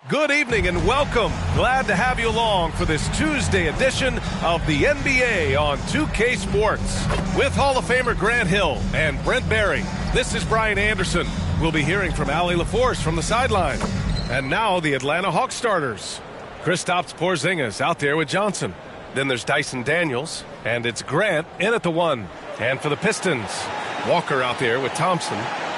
Good evening and welcome. Glad to have you along for this Tuesday edition of the NBA on 2K Sports. With Hall of Famer Grant Hill and Brent Barry, this is Brian Anderson. We'll be hearing from Allie LaForce from the sideline. And now the Atlanta Hawks starters. Kristaps Porzingis out there with Johnson. Then there's Dyson Daniels, and it's Grant in at the 1. And for the Pistons, Walker out there with Thompson.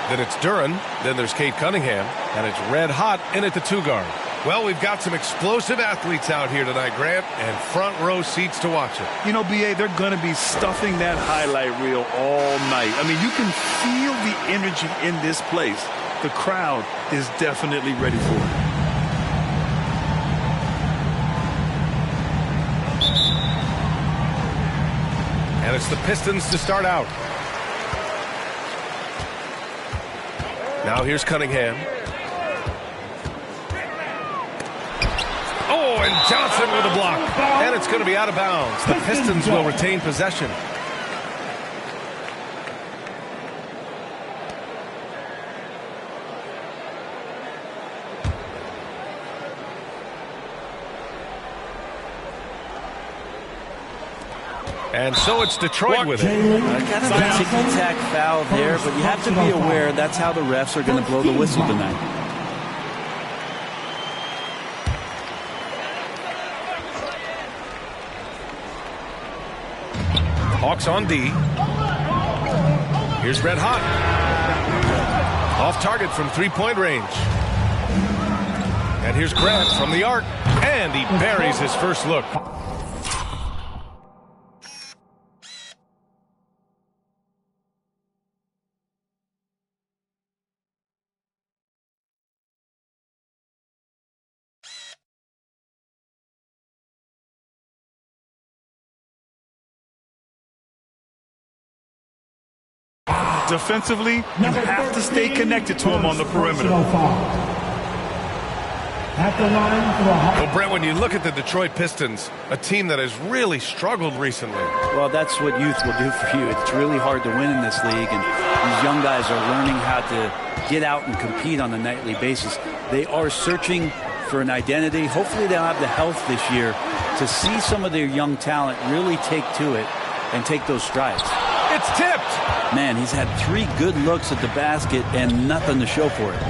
Then it's Duren, then there's Cade Cunningham, and it's red hot in at the 2 guard. Well, we've got some explosive athletes out here tonight, Grant, and front row seats to watch it. You know, B.A., they're going to be stuffing that highlight reel all night. I mean, you can feel the energy in this place. The crowd is definitely ready for it. And it's the Pistons to start out. Now here's Cunningham. Oh, and Johnson with a block. And it's going to be out of bounds. The Pistons will retain possession. And so it's Detroit with it. Kind of a ticky-tack foul there, but you have to be aware that's how the refs are going to blow the whistle tonight. Hawks on D. Here's Red Hot. Off target from three-point range. And here's Grant from the arc. And he buries his first look. Defensively, you have to stay connected to him on the perimeter. Well, Brent, when you look at the Detroit Pistons, a team that has really struggled recently. Well, that's what youth will do for you. It's really hard to win in this league, and these young guys are learning how to get out and compete on a nightly basis. They are searching for an identity. Hopefully they'll have the health this year to see some of their young talent really take to it and take those strides. It's tipped. Man, he's had 3 good looks at the basket and nothing to show for it.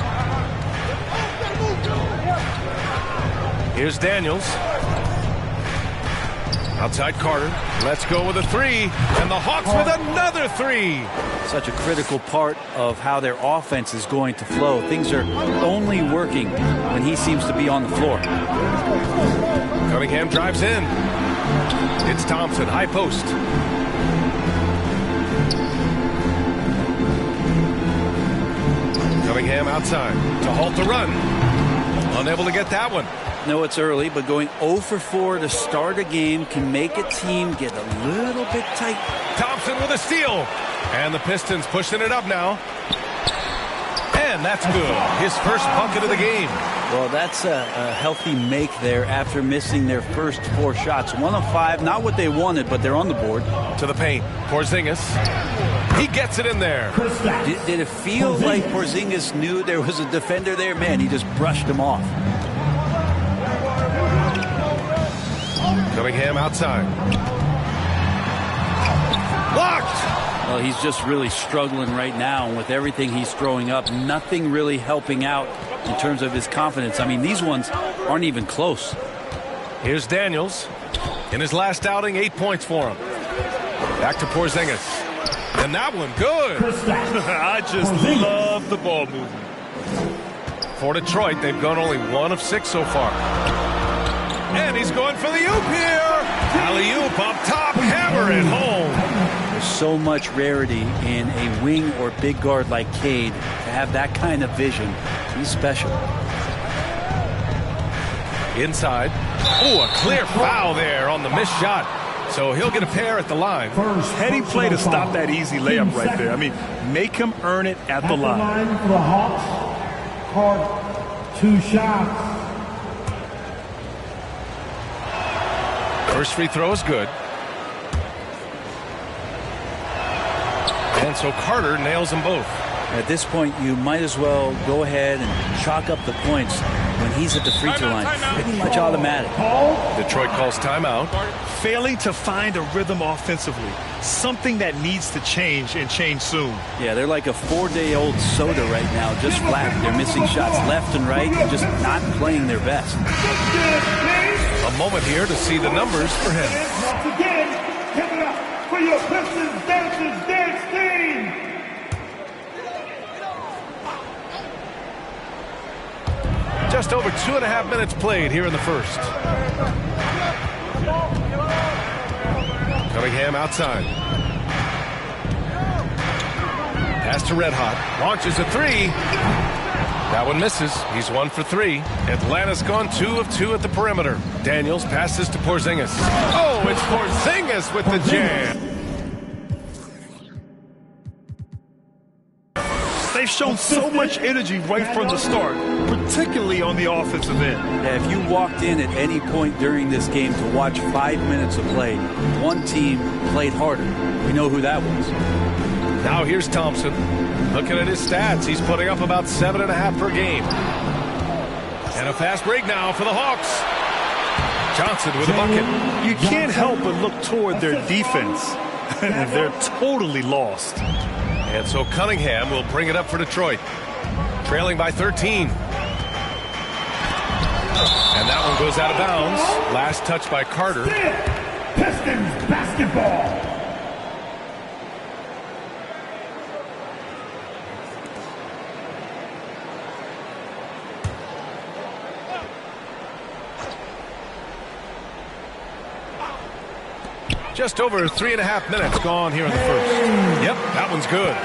Here's Daniels. Outside Carter. Let's go with a 3. And the Hawks with another 3. Such a critical part of how their offense is going to flow. Things are only working when he seems to be on the floor. Cunningham drives in. It's Thompson, high post. Cunningham outside to halt the run. Unable to get that one. No, it's early, but going 0 for 4 to start a game can make a team get a little bit tight. Thompson with a steal. And the Pistons pushing it up now. And that's good. His first bucket of the game. Well, that's a healthy make there after missing their first 4 shots. 1 of 5, not what they wanted, but they're on the board. To the paint. Porzingis. He gets it in there. Did it feel like Porzingis knew there was a defender there? Man, he just brushed him off. Cunningham outside. Blocked! Well, he's just really struggling right now. And with everything he's throwing up, nothing really helping out in terms of his confidence. I mean, these ones aren't even close. Here's Daniels. In his last outing, 8 points for him. Back to Porzingis. And that one, good. I just love the ball movement. For Detroit, they've gone only 1 of 6 so far. And he's going for the oop here. Alley-oop up top, hammer it home. There's so much rarity in a wing or big guard like Cade to have that kind of vision. He's special. Inside. Oh, a clear foul there on the missed shot. So he'll get a pair at the line. Heady play to stop that easy layup right there. I mean, make him earn it at the line. For the Hawks, Carter, 2 shots. First free throw is good. And so Carter nails them both. At this point, you might as well go ahead and chalk up the points. when he's at the free throw line, pretty much automatic. Detroit calls timeout. Failing to find a rhythm offensively, something that needs to change and change soon. Yeah, they're like a 4-day-old soda right now, just flat. They're missing shots left and right, and just not playing their best. A moment here to see the numbers for him. Once again, give it up for your Pistons Dancers Dance Team. Just over 2.5 minutes played here in the first. Cunningham outside. Pass to Red Hot. Launches a three. That one misses. He's 1 for 3. Atlanta's gone 2 of 2 at the perimeter. Daniels passes to Porzingis. Oh, it's Porzingis with the jam. They've shown so much energy right from the start, particularly on the offensive end. Yeah, if you walked in at any point during this game to watch 5 minutes of play, one team played harder. We know who that was. Now here's Thompson. Looking at his stats, he's putting up about 7.5 per game. And a fast break now for the Hawks. Johnson with a bucket. You can't help but look toward their defense. They're totally lost. And so Cunningham will bring it up for Detroit. Trailing by 13. And that one goes out of bounds. Last touch by Carter. Pistons basketball. Just over 3.5 minutes gone here in the first. Yep, that one's good.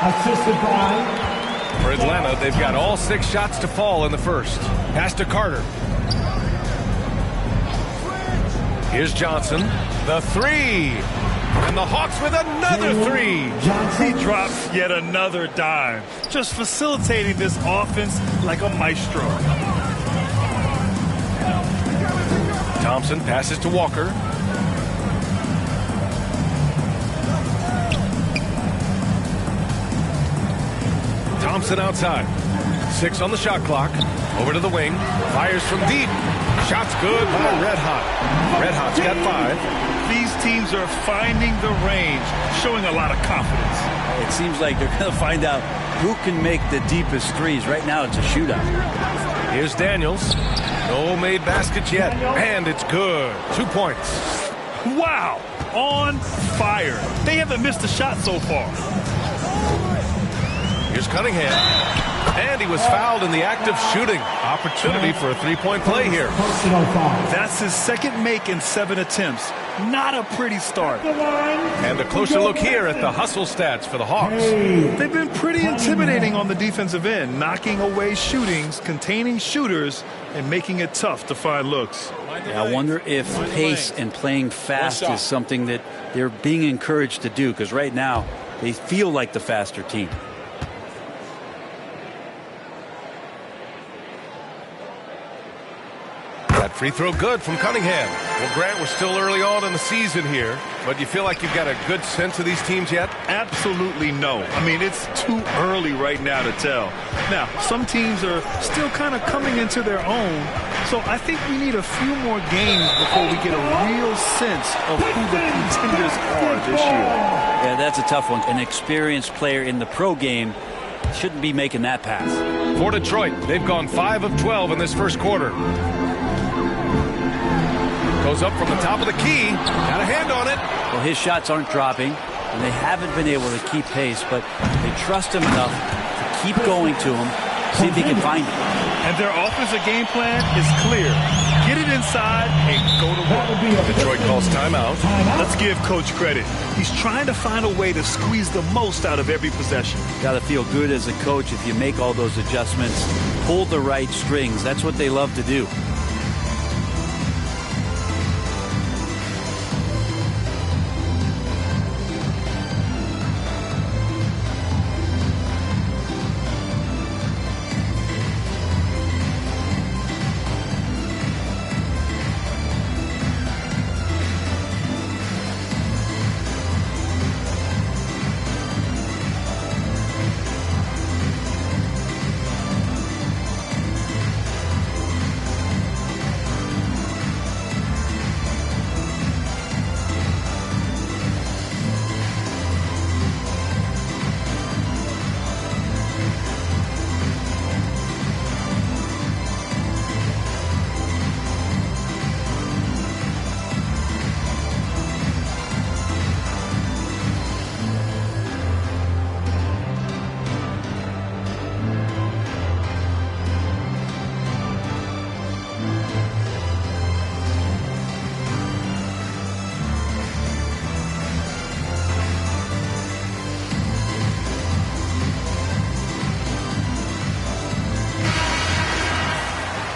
Assisted by For Atlanta, they've got all 6 shots to fall in the first. Pass to Carter. Here's Johnson. The three. And the Hawks with another 3. He drops yet another dime, just facilitating this offense like a maestro. Thompson passes to Walker. Thompson outside. 6 on the shot clock. Over to the wing. Fires from deep. Shot's good by Red Hot. Red Hot's got 5. These teams are finding the range, showing a lot of confidence. It seems like they're going to find out who can make the deepest threes. Right now, it's a shootout. Here's Daniels. No made baskets yet. And it's good. 2 points. Wow! On fire. They haven't missed a shot so far. Here's Cunningham. And he was fouled in the act of shooting. Opportunity for a 3-point play here. That's his second make in 7 attempts. Not a pretty start. And a closer look here at the hustle stats for the Hawks. They've been pretty intimidating on the defensive end, knocking away shootings, containing shooters, and making it tough to find looks. Yeah, I wonder if pace and playing fast is something that they're being encouraged to do, because right now they feel like the faster team. That free throw good from Cunningham. Well, Grant, we're still early on in the season here, but you feel like you've got a good sense of these teams yet? Absolutely no. I mean, it's too early right now to tell. Now, some teams are still kind of coming into their own, so I think we need a few more games before we get a real sense of who the contenders are this year. Yeah, that's a tough one. An experienced player in the pro game shouldn't be making that pass. For Detroit, they've gone 5 of 12 in this first quarter. Goes up from the top of the key. Got a hand on it. Well, his shots aren't dropping, and they haven't been able to keep pace, but they trust him enough to keep going to him, see if he can find it. And their offensive game plan is clear. Get it inside and go to work. Detroit calls timeout. Let's give Coach credit. He's trying to find a way to squeeze the most out of every possession. Got to feel good as a coach if you make all those adjustments, pull the right strings. That's what they love to do.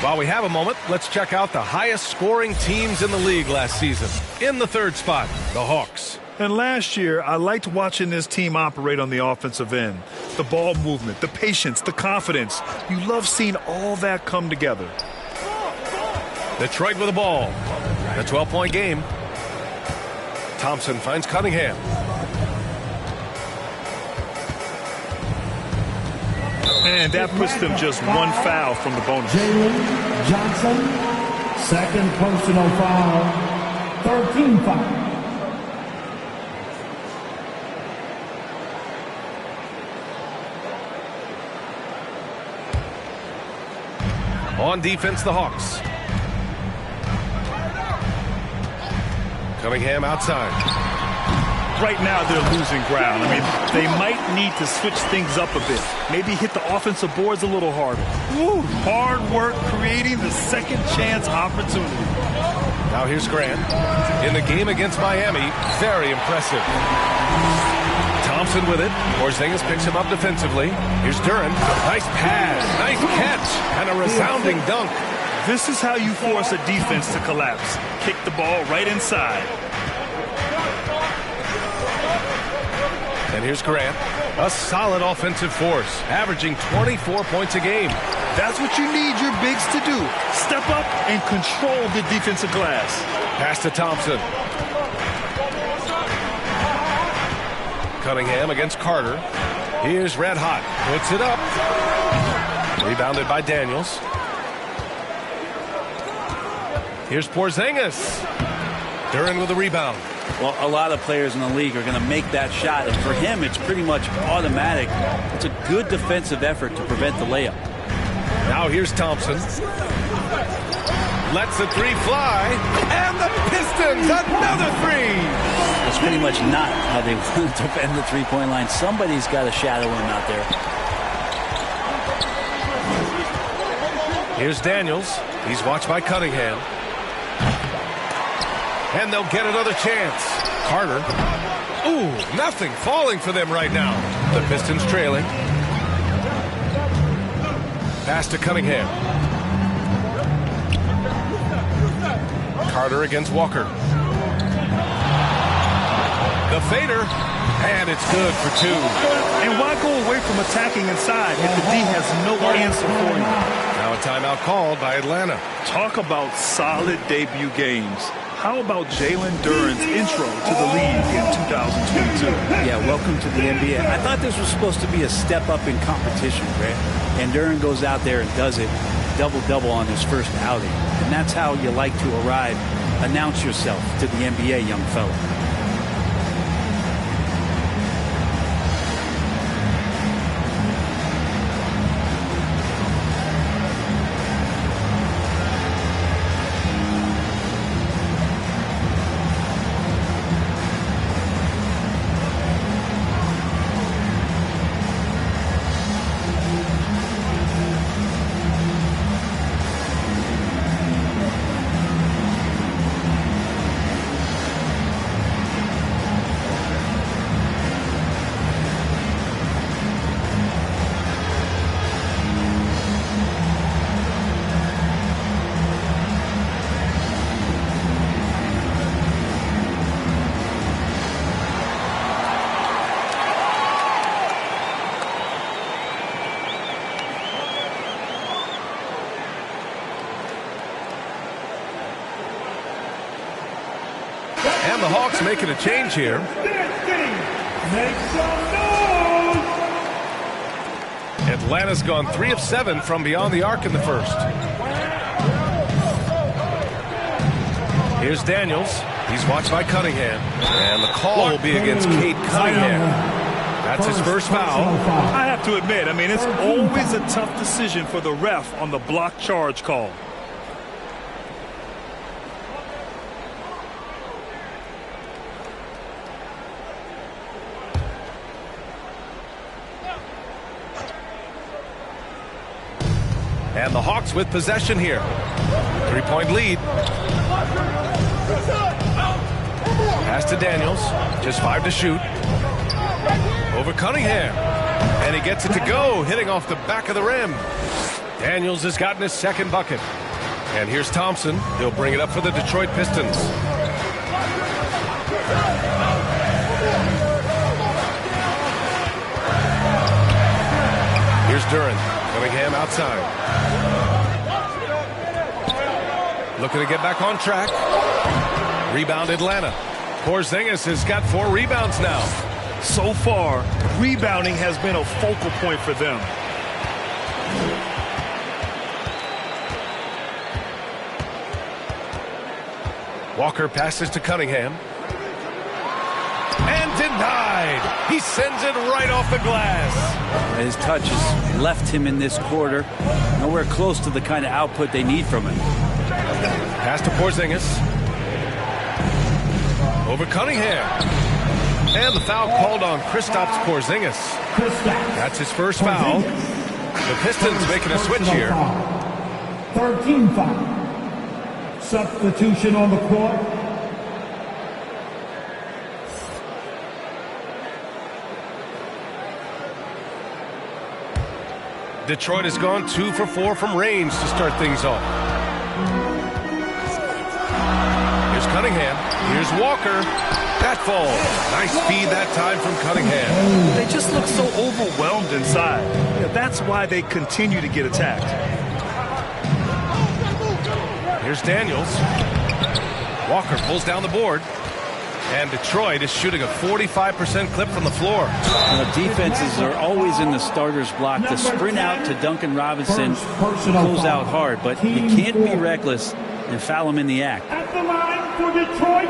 While we have a moment, let's check out the highest scoring teams in the league last season. In the third spot, the Hawks. And last year, I liked watching this team operate on the offensive end. The ball movement, the patience, the confidence. You love seeing all that come together. Detroit with the ball. A 12-point game. Thompson finds Cunningham. And that puts them just one foul from the bonus. Jalen Johnson, second personal foul, 13 foul. On defense, the Hawks. Cunningham outside. Right now, they're losing ground. I mean, they might need to switch things up a bit. Maybe hit the offensive boards a little harder. Woo, hard work creating the second chance opportunity. Now here's Grant. In the game against Miami, very impressive. Thompson with it. Porzingis picks him up defensively. Here's Duren. Nice pass, nice catch, and a resounding dunk. This is how you force a defense to collapse. Kick the ball right inside. And here's Grant, a solid offensive force, averaging 24 points a game. That's what you need your bigs to do. Step up and control the defensive glass. Pass to Thompson. Cunningham against Carter. Here's Red Hot. Puts it up. Rebounded by Daniels. Here's Porzingis. Duren with the rebound. Well, a lot of players in the league are going to make that shot, and for him, it's pretty much automatic. It's a good defensive effort to prevent the layup. Now here's Thompson. Lets the three fly, and the Pistons, another three! That's pretty much not how they want to defend the three-point line. Somebody's got to shadow him out there. Here's Daniels. He's watched by Cunningham. And they'll get another chance. Carter. Ooh, nothing falling for them right now. The Pistons trailing. Pass to Cunningham. Carter against Walker. The fader. And it's good for two. And why go away from attacking inside if the D has no answer for you? Now a timeout called by Atlanta. Talk about solid debut games. How about Jalen Duren's intro to the league in 2022? Yeah, welcome to the NBA. I thought this was supposed to be a step up in competition, Grant. And Duren goes out there and does it double-double on his first outing. And that's how you like to arrive. Announce yourself to the NBA, young fella. And the Hawks making a change here. Make some noise! Atlanta's gone 3 of 7 from beyond the arc in the first. Here's Daniels. He's watched by Cunningham. And the call will be against Cade Cunningham. That's his first foul. I have to admit, I mean, it's always a tough decision for the ref on the block charge call. And the Hawks with possession here. 3-point lead. Pass to Daniels. Just 5 to shoot. Over Cunningham. And he gets it to go, hitting off the back of the rim. Daniels has gotten his second bucket. And here's Thompson. He'll bring it up for the Detroit Pistons. Here's Duren. Cunningham outside. Looking to get back on track. Rebound Atlanta. Porzingis has got 4 rebounds now. So far, rebounding has been a focal point for them. Walker passes to Cunningham. And denied. He sends it right off the glass. His touch has left him in this quarter. Nowhere close to the kind of output they need from him. Pass to Porzingis. Over Cunningham. And the foul called on Kristaps Porzingis. That's his first foul. The Pistons making a switch here. 13 foul. Substitution on the court. Detroit has gone 2 for 4 from range to start things off. Here's Cunningham. Here's Walker. That falls. Nice feed that time from Cunningham. They just look so overwhelmed inside. That's why they continue to get attacked. Here's Daniels. Walker pulls down the board. And Detroit is shooting a 45% clip from the floor. Defenses are always in the starter's block to sprint out to Duncan Robinson, close out hard, but you can't be reckless and foul him in the act. At the line for Detroit,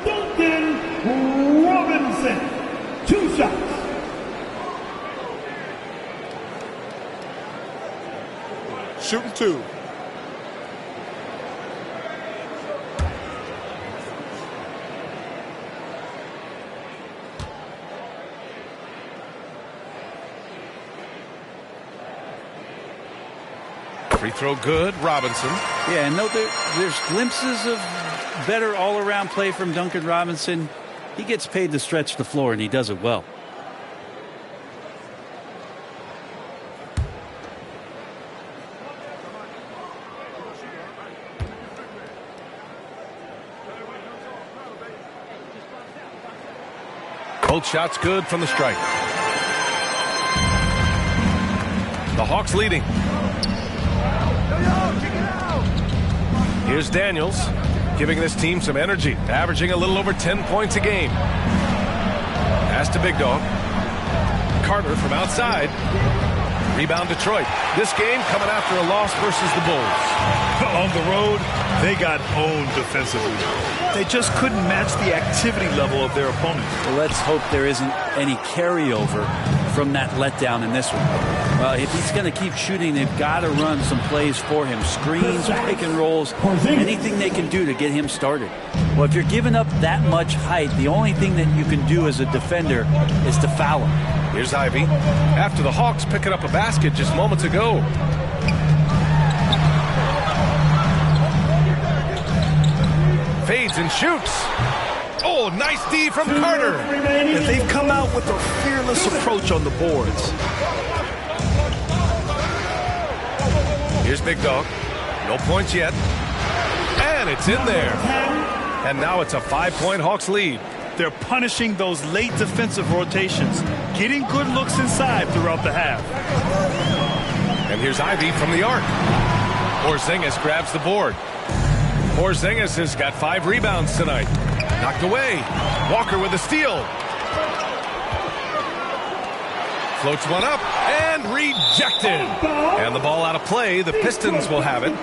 Duncan Robinson. 2 shots. Shooting 2. Free throw good, Robinson. Yeah, and there's glimpses of better all-around play from Duncan Robinson. He gets paid to stretch the floor, and he does it well. Both shots good from the stripe. The Hawks leading. Here's Daniels, giving this team some energy, averaging a little over 10 points a game. Pass to Big Dog. Carter from outside. Rebound Detroit. This game coming after a loss versus the Bulls. On the road, they got owned defensively. They just couldn't match the activity level of their opponent. Well, let's hope there isn't any carryover from that letdown in this one. If he's going to keep shooting, they've got to run some plays for him. Screens, pick and rolls, anything they can do to get him started. Well, if you're giving up that much height, the only thing that you can do as a defender is to foul him. Here's Ivy. After the Hawks picking up a basket just moments ago. Fades and shoots. Oh, nice D from Carter. And they've come out with a fearless approach on the boards. Here's Big Dog. No points yet. And it's in there. And now it's a 5-point Hawks lead. They're punishing those late defensive rotations, getting good looks inside throughout the half. And here's Ivy from the arc. Porzingis grabs the board. Porzingis has got 5 rebounds tonight. Knocked away. Walker with a steal. Floats one up and rejected. And the ball out of play. The Pistons will have it.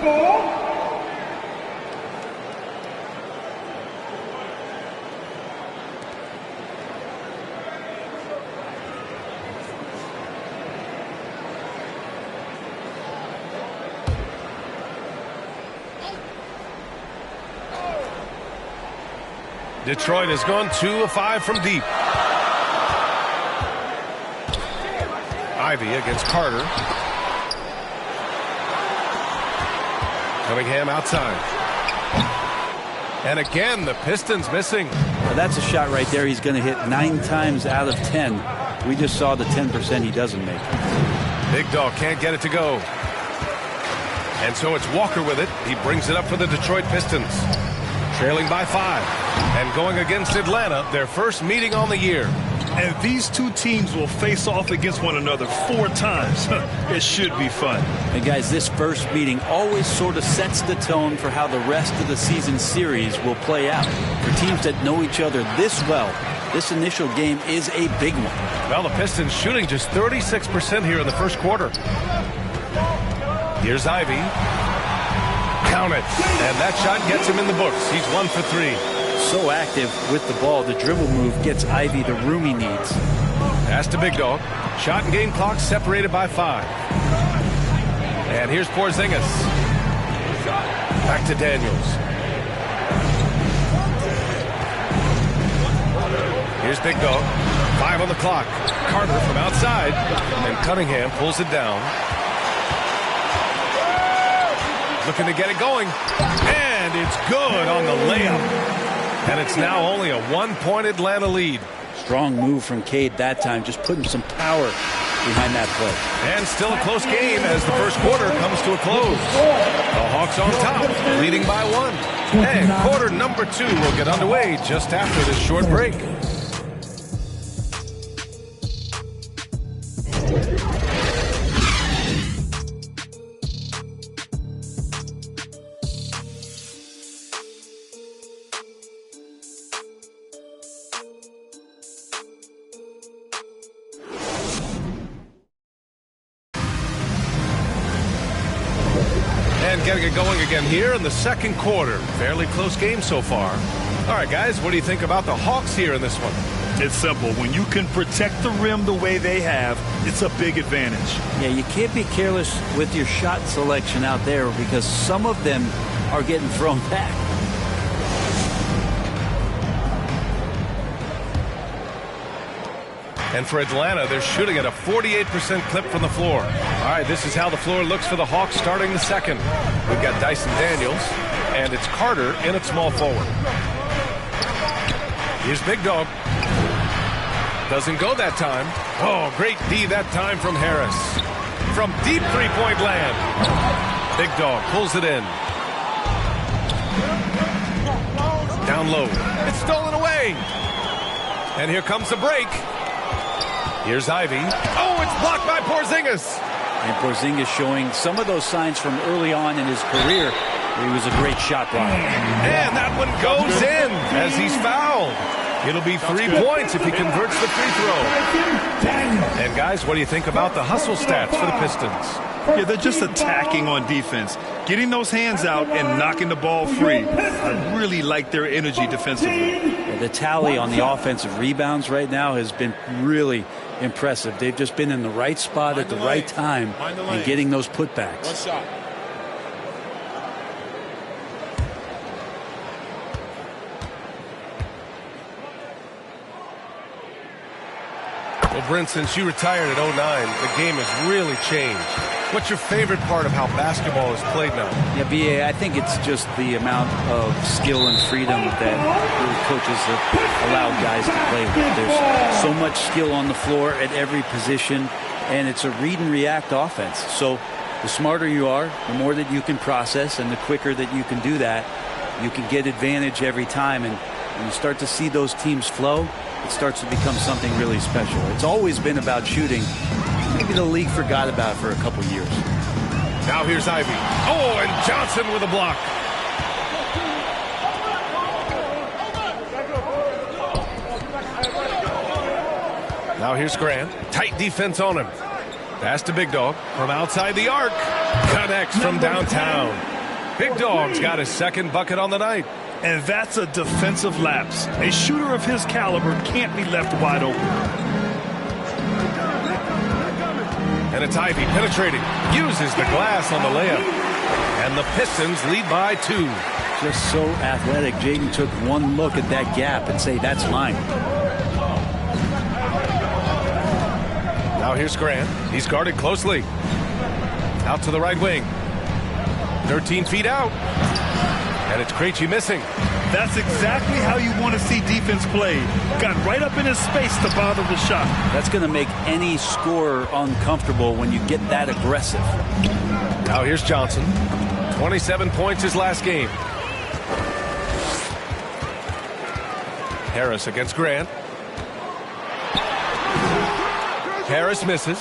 Detroit has gone 2 of 5 from deep. Ivy against Carter. Cunningham outside. And again, the Pistons missing. Well, that's a shot right there he's going to hit 9 times out of 10. We just saw the 10% he doesn't make. Big Dog can't get it to go. And so it's Walker with it. He brings it up for the Detroit Pistons. Trailing by 5. And going against Atlanta, their first meeting on the year. And these two teams will face off against one another 4 times. It should be fun. And guys, this first meeting always sort of sets the tone for how the rest of the season series will play out. For teams that know each other this well, this initial game is a big one. Well, the Pistons shooting just 36% here in the first quarter. Here's Ivey. Count it. And that shot gets him in the books. He's 1 for 3. So active with the ball. The dribble move gets Ivey the room he needs. Pass to Big Dog. Shot and game clock separated by 5. And here's Porzingis. Back to Daniels. Here's Big Dog. 5 on the clock. Carter from outside. And Cunningham pulls it down. Looking to get it going. And it's good on the layup. And it's now only a 1-point Atlanta lead. Strong move from Cade that time, just putting some power behind that play. And still a close game as the first quarter comes to a close. The Hawks on top, leading by 1. And quarter number 2 will get underway just after this short break. Getting it going again here in the second quarter. Fairly close game so far. All right, guys, what do you think about the Hawks here in this one? It's simple. When you can protect the rim the way they have, it's a big advantage. Yeah, you can't be careless with your shot selection out there because some of them are getting thrown back. And for Atlanta, they're shooting at a 48% clip from the floor. All right, this is how the floor looks for the Hawks starting the second. We've got Dyson Daniels, and it's Carter in at small forward. Here's Big Dog. Doesn't go that time. Oh, great D that time from Harris. From deep three-point land. Big Dog pulls it in. Down low. It's stolen away. And here comes the break. Here's Ivey. Oh, it's blocked by Porzingis. And Porzingis showing some of those signs from early on in his career where he was a great shot blocker. And that one goes in as he's fouled. It'll be 3 points if he converts the free throw. And guys, what do you think about the hustle stats for the Pistons? Yeah, they're just attacking on defense. Getting those hands out and knocking the ball free. I really like their energy defensively. The tally on the offensive rebounds right now has been really impressive. They've just been in the right spot at the right time and getting those putbacks. One shot. Well, Brent, since you retired at 09, the game has really changed. What's your favorite part of how basketball is played now? Yeah, B.A., I think it's just the amount of skill and freedom that the coaches have allowed guys to play with. There's so much skill on the floor at every position, and it's a read and react offense. So the smarter you are, the more that you can process, and the quicker that you can do that, you can get advantage every time. And when you start to see those teams flow, it starts to become something really special. It's always been about shooting. Maybe the league forgot about it for a couple years. Now here's Ivey. Oh, and Johnson with a block. Now here's Grant. Tight defense on him. Pass to Big Dog from outside the arc. Connects from downtown. Big Dog's got his second bucket on the night. And that's a defensive lapse. A shooter of his caliber can't be left wide open. And it's Ivey penetrating. Uses the glass on the layup. And the Pistons lead by 2. Just so athletic. Jaden took one look at that gap and say, that's mine. Now here's Grant. He's guarded closely. Out to the right wing. 13 feet out. And it's Krejci missing. That's exactly how you want to see defense play. Got right up in his space to bother the shot. That's going to make any scorer uncomfortable when you get that aggressive. Now here's Johnson. 27 points his last game. Harris against Grant. Harris misses.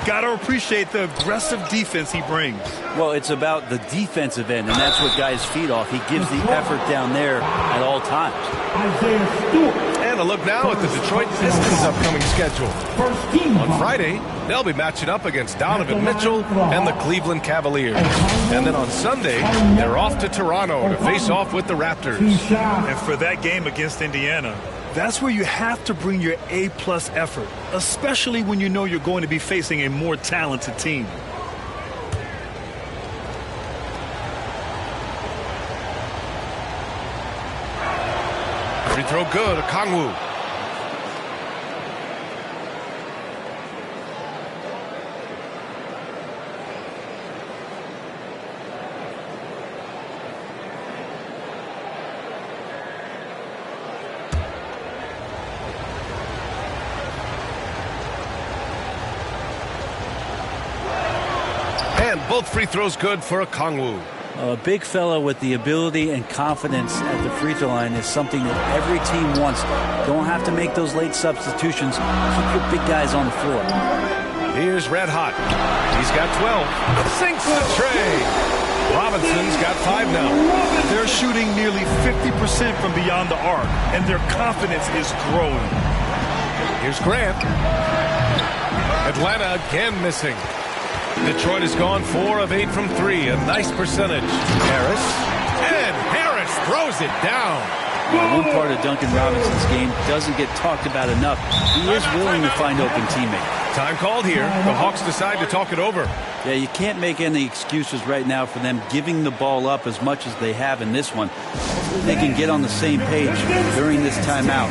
Got to appreciate the aggressive defense he brings. Well, it's about the defensive end, and that's what guys feed off. He gives the effort down there at all times. Isaiah Stewart. And a look now at the Detroit Pistons' upcoming schedule. First team. On Friday, they'll be matching up against Donovan Mitchell and the Cleveland Cavaliers. And then on Sunday, they're off to Toronto to face off with the Raptors. And for that game against Indiana, that's where you have to bring your A-plus effort, especially when you know you're going to be facing a more talented team. Free throw good, Okongwu. And both free throws good for Okongwu. A big fellow with the ability and confidence at the free throw line is something that every team wants. Don't have to make those late substitutions. Keep your big guys on the floor. Here's Red Hot. He's got 12. Sinks the tray. Robinson's got 5 now. They're shooting nearly 50% from beyond the arc, and their confidence is growing. Here's Grant. Atlanta again missing. Detroit has gone 4 of 8 from 3. A nice percentage. Harris. And Harris throws it down. One part of Duncan Robinson's game doesn't get talked about enough. He is willing to find open teammates. Time called here. The Hawks decide to talk it over. Yeah, you can't make any excuses right now for them giving the ball up as much as they have in this one. Hopefully they can get on the same page during this timeout.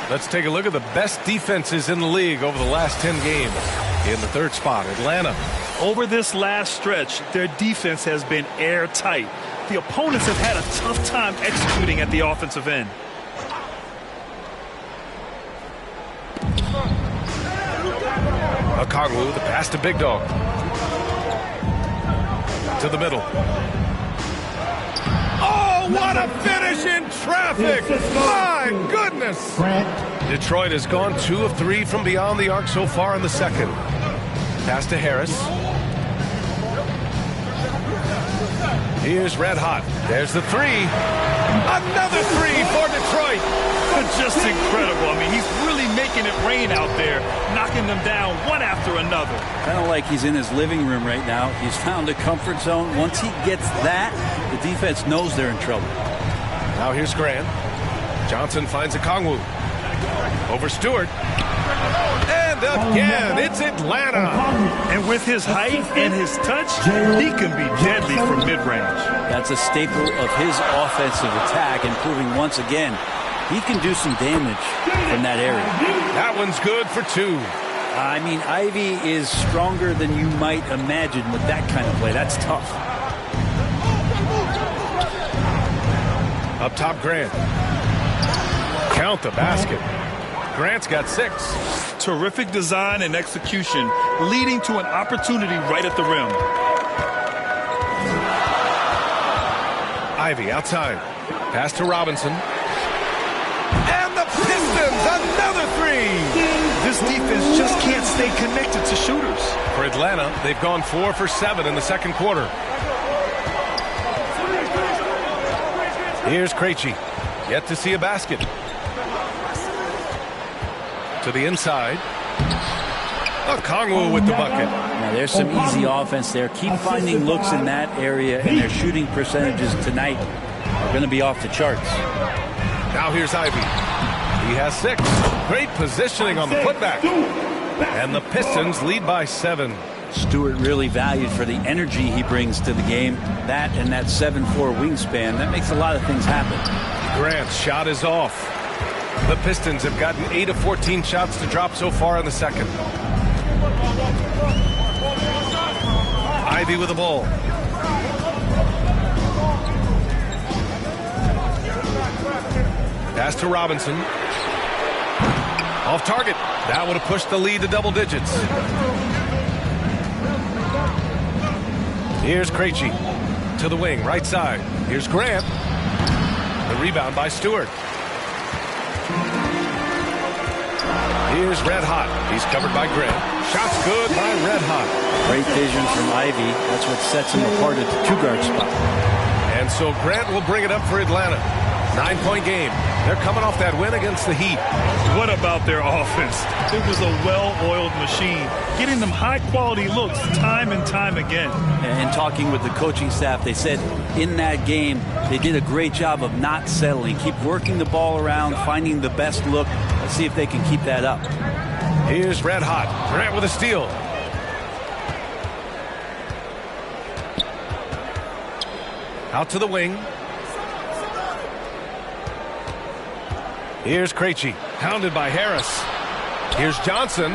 Let's take a look at the best defenses in the league over the last 10 games. In the third spot, Atlanta. Over this last stretch, their defense has been airtight. The opponents have had a tough time executing at the offensive end. Okongwu, the pass to Big Dog. To the middle. Oh, what a finish in traffic! My goodness! Detroit has gone 2 of 3 from beyond the arc so far in the second. Pass to Harris. Here's Red Hot. There's the 3. Another 3 for Detroit. Just incredible. I mean, he's really making it rain out there, knocking them down one after another. Kind of like he's in his living room right now. He's found a comfort zone. Once he gets that, the defense knows they're in trouble. Now here's Grant. Johnson finds Okongwu. Over Stewart. And again, it's Atlanta. And with his height and his touch, he can be deadly from mid-range. That's a staple of his offensive attack, and proving once again he can do some damage from that area. That one's good for 2. I mean, Ivy is stronger than you might imagine with that kind of play. That's tough. Up top, Grant. Count the basket. Grant's got 6. Terrific design and execution, leading to an opportunity right at the rim. Ivey outside. Pass to Robinson. And the Pistons, another 3! This defense just can't stay connected to shooters. For Atlanta, they've gone 4 for 7 in the second quarter. Here's Krejci. Yet to see a basket. To the inside. Okongwu with the bucket. Now there's some easy offense there. Keep finding looks in that area, and their shooting percentages tonight are going to be off the charts. Now here's Ivey. He has 6. Great positioning on the putback. And the Pistons lead by 7. Stewart really valued for the energy he brings to the game. That and that 7'4" wingspan, that makes a lot of things happen. Grant's shot is off. The Pistons have gotten 8 of 14 shots to drop so far in the second. Ivey with the ball. Pass to Robinson. Off target. That would have pushed the lead to double digits. Here's Krejci. To the wing, right side. Here's Grant. The rebound by Stewart. Here's Red Hot. He's covered by Grant. Shots good by Red Hot. Great vision from Ivey. That's what sets him apart at the 2-guard spot. And so Grant will bring it up for Atlanta. 9-point game. They're coming off that win against the Heat. What about their offense? It was a well-oiled machine, getting them high-quality looks time and time again. And talking with the coaching staff, they said in that game they did a great job of not settling. Keep working the ball around, finding the best look. Let's see if they can keep that up. Here's Red Hot. Grant with a steal. Out to the wing. Here's Krejci, hounded by Harris. Here's Johnson.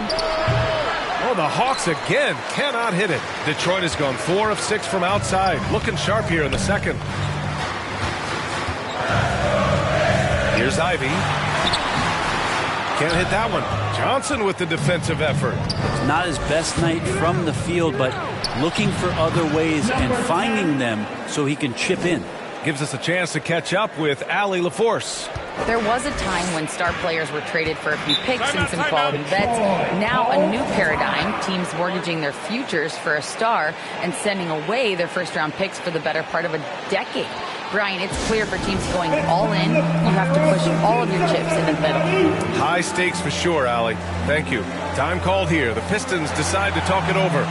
Oh, the Hawks again cannot hit it. Detroit has gone 4 of 6 from outside. Looking sharp here in the second. Here's Ivey. Can't hit that one. Johnson with the defensive effort. Not his best night from the field, but looking for other ways and finding them so he can chip in. Gives us a chance to catch up with Allie LaForce. There was a time when star players were traded for a few picks and some quality vets. Now a new paradigm, teams mortgaging their futures for a star and sending away their first-round picks for the better part of a decade. Brian, it's clear for teams going all in, you have to push all of your chips into the middle. High stakes for sure, Allie. Thank you. Time called here. The Pistons decide to talk it over.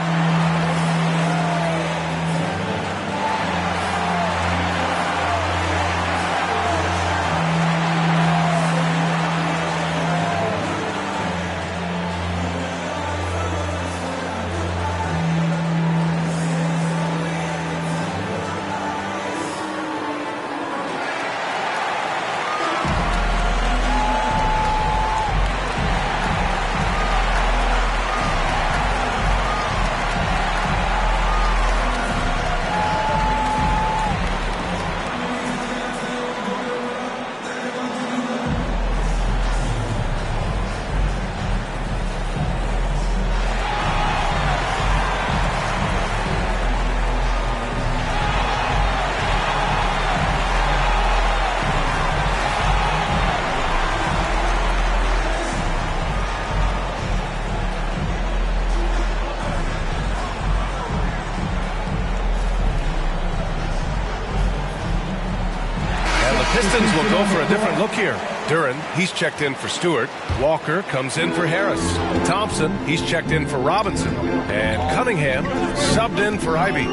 Pistons will go for a different look here. Duren, he's checked in for Stewart. Walker comes in for Harris. Thompson, he's checked in for Robinson. And Cunningham subbed in for Ivey.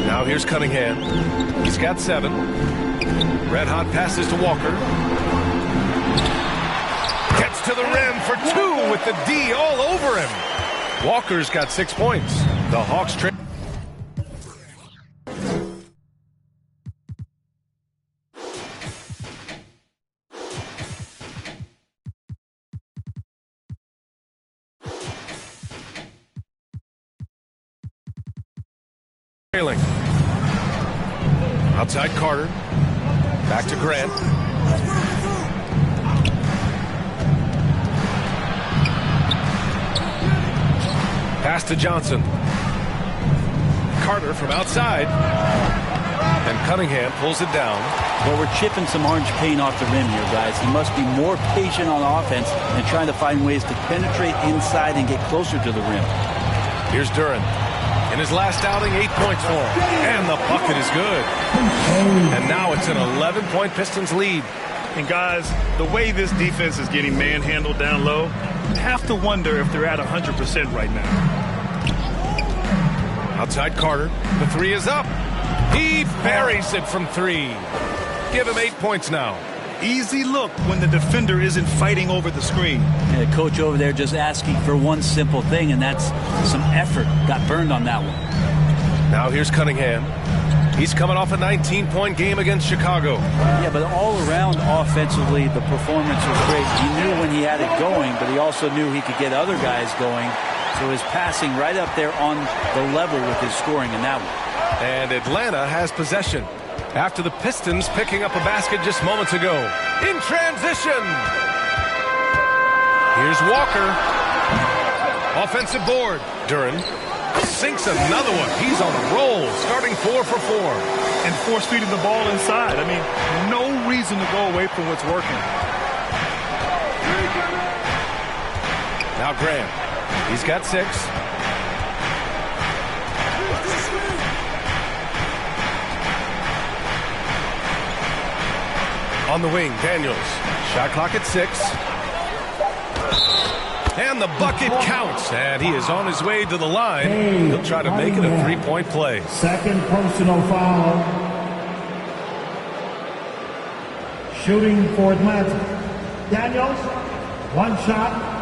Now here's Cunningham. He's got 7. Red Hot passes to Walker. Gets to the rim for 2 with the D all over him. Walker's got 6 points. The Hawks trade. Outside Carter. Back to Grant. Pass to Johnson. Carter from outside. And Cunningham pulls it down. Well, we're chipping some orange paint off the rim here, guys. He must be more patient on offense and trying to find ways to penetrate inside and get closer to the rim. Here's Duren. In his last outing, 8 points for him. And the bucket is good. And now it's an 11-point Pistons lead. And guys, the way this defense is getting manhandled down low, you have to wonder if they're at 100% right now. Outside Carter. The three is up. He buries it from three. Give him 8 points now. Easy look when the defender isn't fighting over the screen. And the coach over there just asking for one simple thing, and that's some effort. Got burned on that one. Now here's Cunningham. He's coming off a 19-point game against Chicago. Yeah, but all around offensively, the performance was great. He knew when he had it going, but he also knew he could get other guys going. So his passing right up there on the level with his scoring in that one. And Atlanta has possession after the Pistons picking up a basket just moments ago. In transition. Here's Walker. Offensive board. Duren sinks another one. He's on a roll, starting 4 for 4. And force-feeding the ball inside. I mean, no reason to go away from what's working. Now Grant. He's got 6. On the wing, Daniels. Shot clock at 6. And the bucket counts. And he is on his way to the line. He'll try to make it a 3-point play. Second personal foul. Shooting for Atlanta. Daniels, one shot.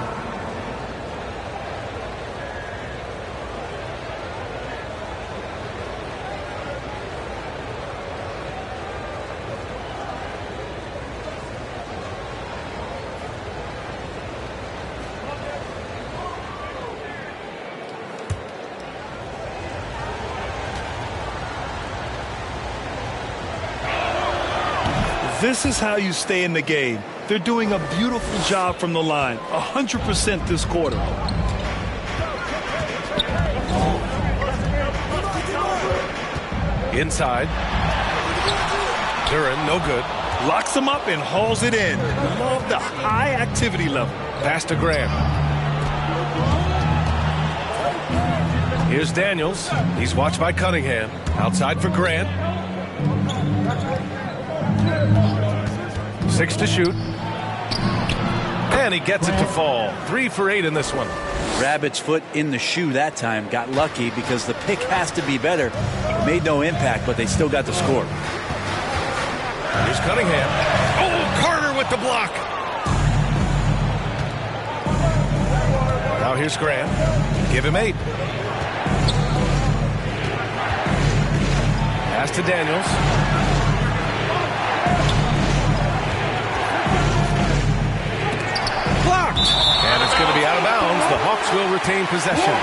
This is how you stay in the game. They're doing a beautiful job from the line. 100% this quarter. Inside. Duren, no good. Locks him up and hauls it in. Love the high activity level. Pass to Graham. Here's Daniels. He's watched by Cunningham. Outside for Grant. 6 to shoot. And he gets it to fall. 3 for 8 in this one. Rabbit's foot in the shoe that time. Got lucky because the pick has to be better. It made no impact, but they still got the score. Here's Cunningham. Oh, Carter with the block. Now here's Grant. Give him 8. Pass to Daniels. Blocked. And it's going to be out of bounds. The Hawks will retain possession.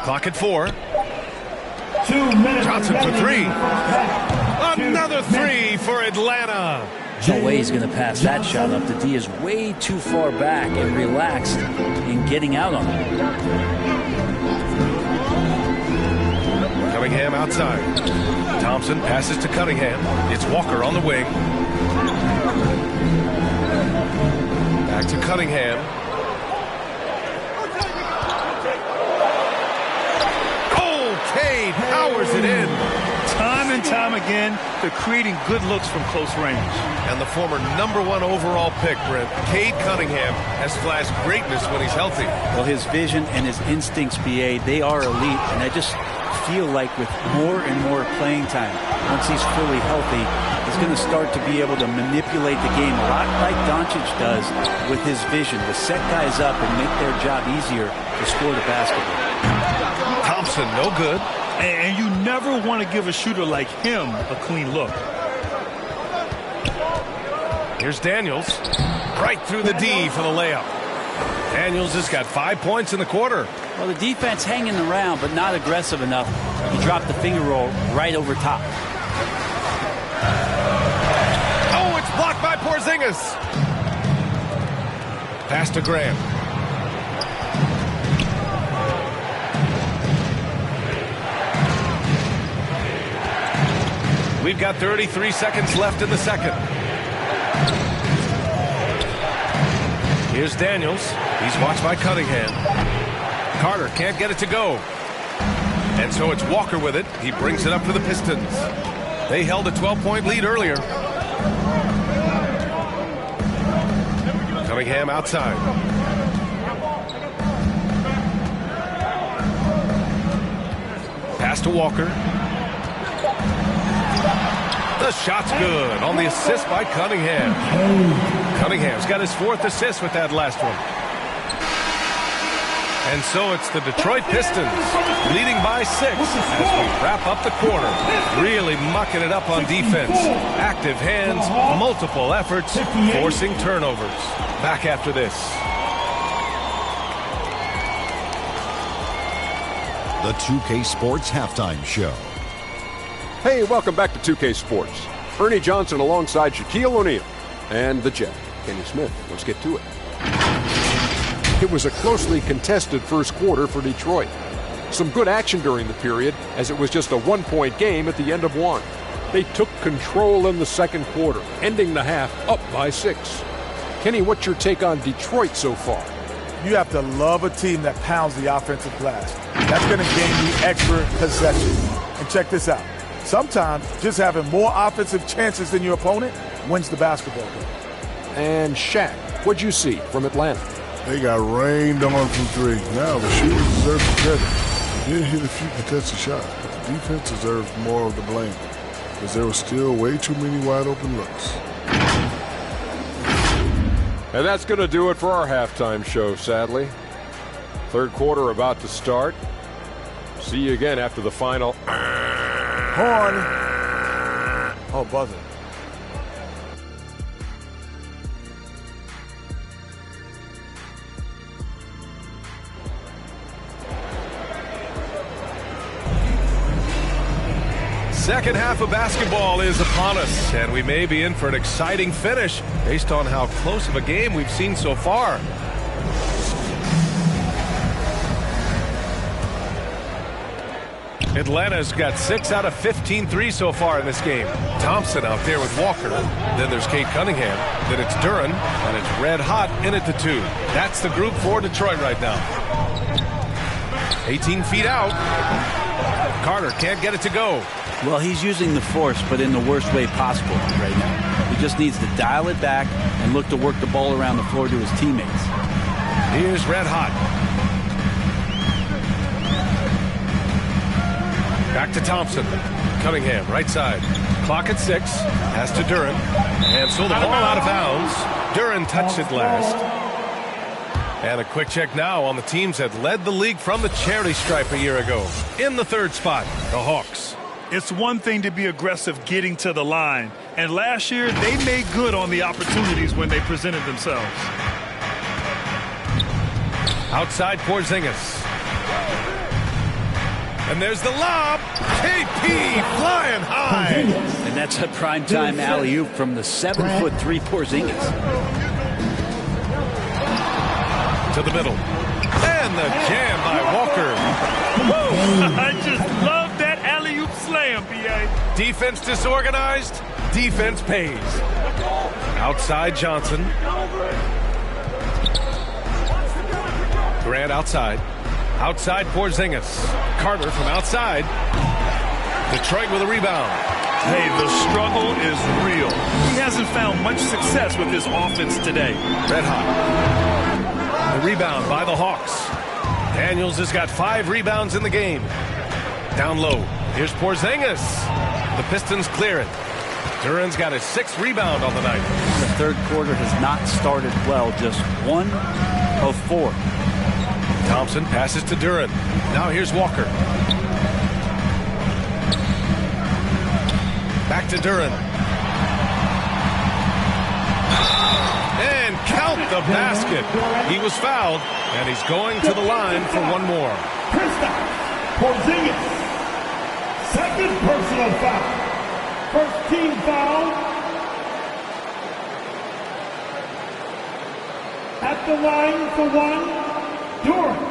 Clock at 4. 2 minutes. Johnson for 3. Another 3 for Atlanta. No way he's going to pass that shot up. The D is way too far back and relaxed in getting out on it. Cunningham outside. Thompson passes to Cunningham. It's Walker on the wing. Back to Cunningham. Cade powers it in. Time and time again, they're creating good looks from close range. And the former #1 overall pick, Brent, Cade Cunningham, has flashed greatness when he's healthy. Well, his vision and his instincts, BA, they are elite. And I just feel like with more and more playing time, once he's fully healthy, he's going to start to be able to manipulate the game a lot like Doncic does with his vision, to set guys up and make their job easier to score the basketball. Thompson, no good. And you never want to give a shooter like him a clean look. Here's Daniels. Right through the D for the layup. Daniels has got 5 points in the quarter. Well, the defense hanging around, but not aggressive enough. He dropped the finger roll right over top. Oh, it's blocked by Porzingis. Pass to Graham. We've got 33 seconds left in the second. Here's Daniels. He's watched by Cunningham. Carter can't get it to go. And so it's Walker with it. He brings it up for the Pistons. They held a 12-point lead earlier. Cunningham outside. Pass to Walker. The shot's good on the assist by Cunningham. Cunningham's got his 4th assist with that last one. And so it's the Detroit Pistons leading by 6 as we wrap up the quarter. Really mucking it up on defense. Active hands, multiple efforts, forcing turnovers. Back after this. The 2K Sports Halftime Show. Hey, welcome back to 2K Sports. Ernie Johnson alongside Shaquille O'Neal and the Jet, Kenny Smith. Let's get to it. It was a closely contested first quarter for Detroit. Some good action during the period, as it was just a 1-point game at the end of one. They took control in the second quarter, ending the half up by 6. Kenny, what's your take on Detroit so far? You have to love a team that pounds the offensive glass. That's going to gain you extra possessions. And check this out. Sometimes just having more offensive chances than your opponent wins the basketball game. And Shaq, what'd you see from Atlanta? They got rained on from 3. Now the shooters deserve the credit. They did hit a few contested shots, but the defense deserves more of the blame because there were still way too many wide open looks. And that's going to do it for our halftime show, sadly. Third quarter about to start. See you again after the final. Horn. Oh, buzzer. Second half of basketball is upon us, and we may be in for an exciting finish based on how close of a game we've seen so far. Atlanta's got 6 out of 15 threes so far in this game. Thompson out there with Walker. Then there's Cade Cunningham. Then it's Duren, and it's red hot in at the 2. That's the group for Detroit right now. 18 feet out. Carter can't get it to go. Well, he's using the force, but in the worst way possible right now. He just needs to dial it back and look to work the ball around the floor to his teammates. Here's red hot. Back to Thompson. Cunningham, right side. Clock at 6. Pass to Duren. And so the ball out of bounds. Duren touched it last. And a quick check now on the teams that led the league from the charity stripe a year ago. In the third spot, the Hawks. It's one thing to be aggressive getting to the line. And last year, they made good on the opportunities when they presented themselves. Outside Porzingis. And there's the lob. KP flying high. And that's a primetime alley-oop from the 7'3" Porzingis. To the middle. And the jam by Walker. I just love that alley-oop slam, B.A. Defense disorganized. Defense pays. Outside Johnson. Grant outside. Outside Porzingis. Carter from outside. Detroit with a rebound. Hey, the struggle is real. He hasn't found much success with his offense today. Red Hot. The rebound by the Hawks. Daniels has got 5 rebounds in the game. Down low. Here's Porzingis. The Pistons clear it. Duran's got his 6th rebound on the night. The third quarter has not started well. Just 1 of 4. Thompson passes to Duran. Now here's Walker. Back to Duran. And count the basket. He was fouled, and he's going to the line for one more. Kristaps Porzingis. Second personal foul. First team foul. At the line for one, Duran.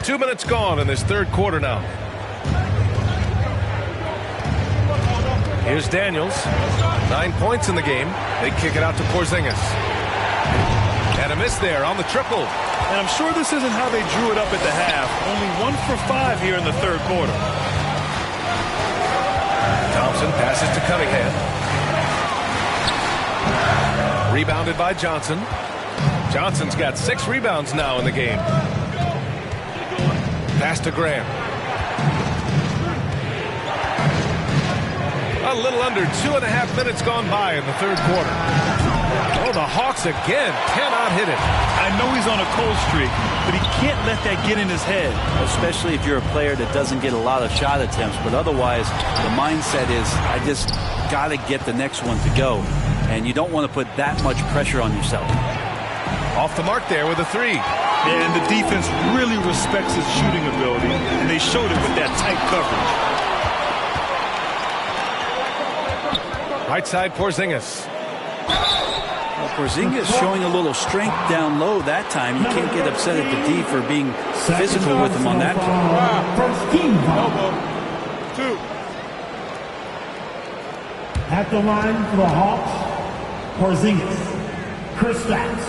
Two minutes gone in this third quarter now. Here's Daniels. 9 points in the game. They kick it out to Porzingis. And a miss there on the triple. And I'm sure this isn't how they drew it up at the half. Only 1 for 5 here in the third quarter. Thompson passes to Cunningham. Rebounded by Johnson. Johnson's got 6 rebounds now in the game. Pass to Graham. A little under 2.5 minutes gone by in the third quarter. Oh, the Hawks again cannot hit it. I know he's on a cold streak, but he can't let that get in his head. Especially if you're a player that doesn't get a lot of shot attempts, but otherwise the mindset is, I just got to get the next one to go. And you don't want to put that much pressure on yourself. Off the mark there with a 3. And the defense really respects his shooting ability, and they showed it with that tight coverage. Right side, Porzingis. Well, Porzingis showing a little strength down low that time. You can't get upset at the D for being physical with him on that play. First team foul. 2. At the line for the Hawks, Porzingis. Kristaps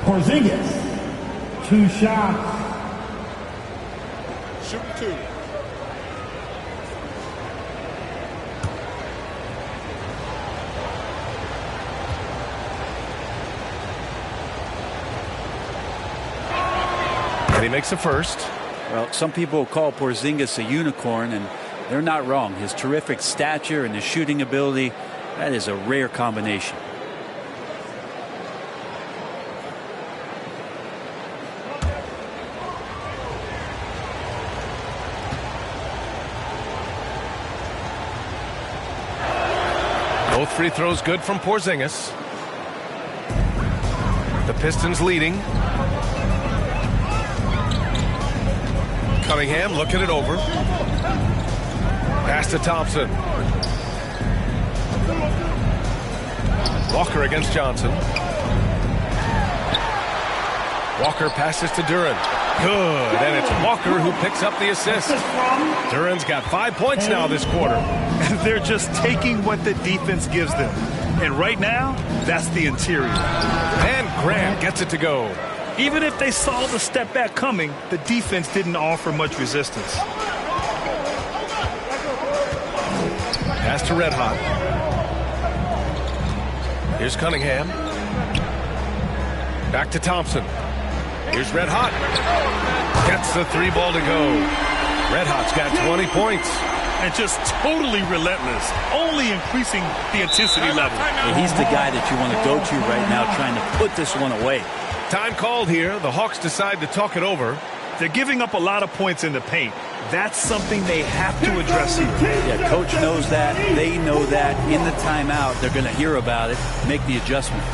Porzingis. 2 shots. Shoot 2. And he makes a first. Well, some people call Porzingis a unicorn, and they're not wrong. His terrific stature and his shooting ability, that is a rare combination. Both free throws good from Porzingis. The Pistons leading. Cunningham looking it over. Pass to Thompson. Walker against Johnson. Walker passes to Duran. Good, and it's Walker who picks up the assist. Duran's got 5 points now this quarter. They're just taking what the defense gives them. And right now, that's the interior. And Grant gets it to go. Even if they saw the step back coming, the defense didn't offer much resistance. Pass to Red Hot. Here's Cunningham. Back to Thompson. Here's Red Hot. Gets the 3 ball to go. Red Hot's got 20 points. And just totally relentless, only increasing the intensity level. And he's the guy that you want to go to right now, trying to put this one away. Time called here. The Hawks decide to talk it over. They're giving up a lot of points in the paint. That's something they have to address here. Yeah, coach knows that. They know that. In the timeout, they're going to hear about it, make the adjustment.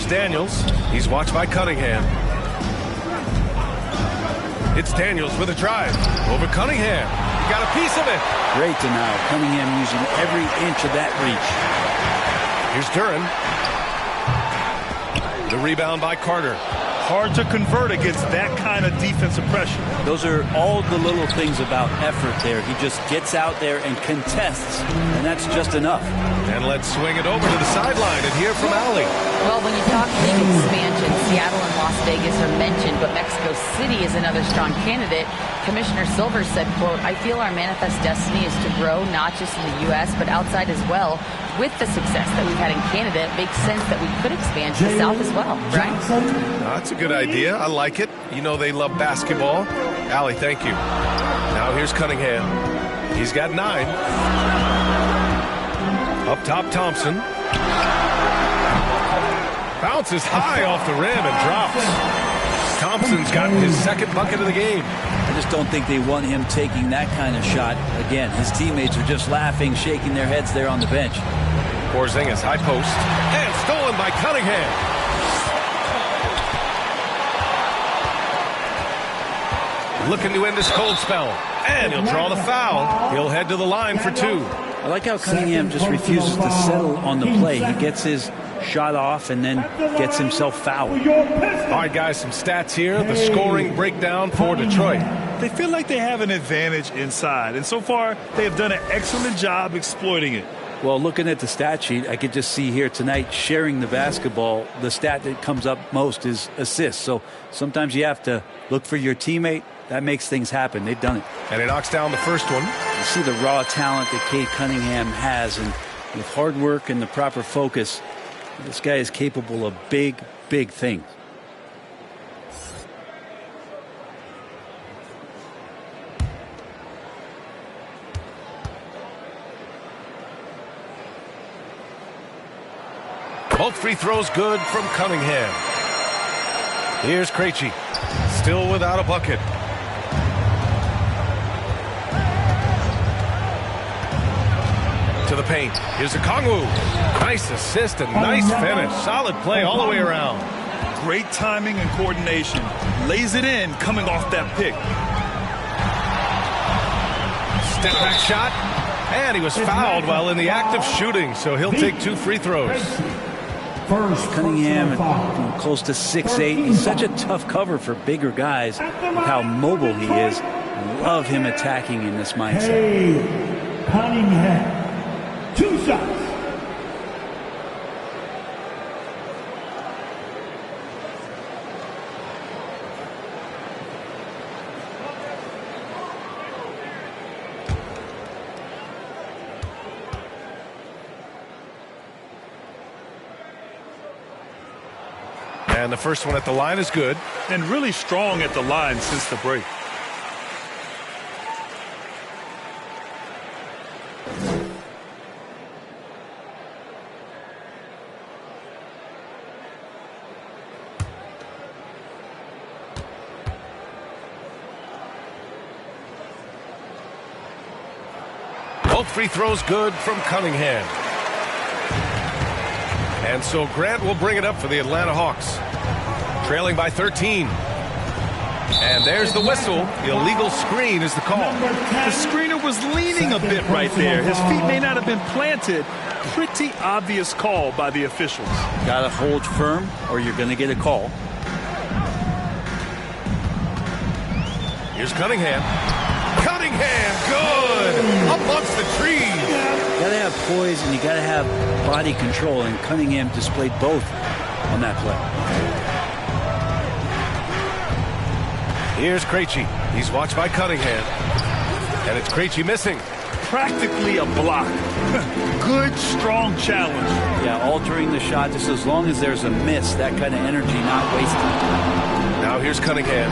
Daniels. He's watched by Cunningham. It's Daniels with a drive. Over Cunningham. He got a piece of it. Great denial. Cunningham using every inch of that reach. Here's Duren. The rebound by Carter. Hard to convert against that kind of defensive pressure. Those are all the little things about effort there. He just gets out there and contests, and that's just enough. And let's swing it over to the sideline and hear from Allie. Well, when you talk league expansion, Seattle and Las Vegas are mentioned, but Mexico City is another strong candidate. Commissioner Silver said, quote, "I feel our manifest destiny is to grow not just in the U.S., but outside as well. With the success that we've had in Canada, it makes sense that we could expand to the South as well." Right? That's a good idea. I like it. You know they love basketball. Allie, thank you. Now here's Cunningham. He's got 9. Up top, Thompson. Bounces high off the rim and drops. Thompson's got his second bucket of the game. I just don't think they want him taking that kind of shot. Again, his teammates are just laughing, shaking their heads there on the bench. Porzingis, high post. And stolen by Cunningham. Looking to end this cold spell. And he'll draw the foul. He'll head to the line for 2. I like how Cunningham just refuses to settle on the play. He gets his shot off and then gets himself fouled. All right, guys, some stats here. The scoring breakdown for Detroit. They feel like they have an advantage inside, and so far they have done an excellent job exploiting it. Well, looking at the stat sheet, I could just see here tonight sharing the basketball. The stat that comes up most is assists. So sometimes you have to look for your teammate. That makes things happen. They've done it. And he knocks down the first one. You see the raw talent that Cade Cunningham has, and with hard work and the proper focus, this guy is capable of big, big things. Both free throws good from Cunningham. Here's Krejci. Still without a bucket. To the paint. Here's Okongwu. Nice assist and nice finish. Solid play all the way around. Great timing and coordination. Lays it in coming off that pick. Step back shot. And he was fouled while in the act of shooting, so he'll take 2 free throws. Cunningham, close to 6'8". He's such a tough cover for bigger guys. With how mobile he is. Love him attacking in this mindset. Hey, Cunningham. 2 shots. And the first one at the line is good. And really strong at the line since the break. Both free throws good from Cunningham. And so Grant will bring it up for the Atlanta Hawks. Trailing by 13. And there's the whistle. Illegal screen is the call. The screener was leaning a bit right there. His feet may not have been planted. Pretty obvious call by the officials. Got to hold firm or you're going to get a call. Here's Cunningham. Cunningham, good! Amongst the trees. You got to have poise and you got to have body control, and Cunningham displayed both on that play. Here's Krejci. He's watched by Cunningham. And it's Krejci missing. Practically a block. Good, strong challenge. Yeah, altering the shot just as long as there's a miss. That kind of energy not wasted. Now here's Cunningham.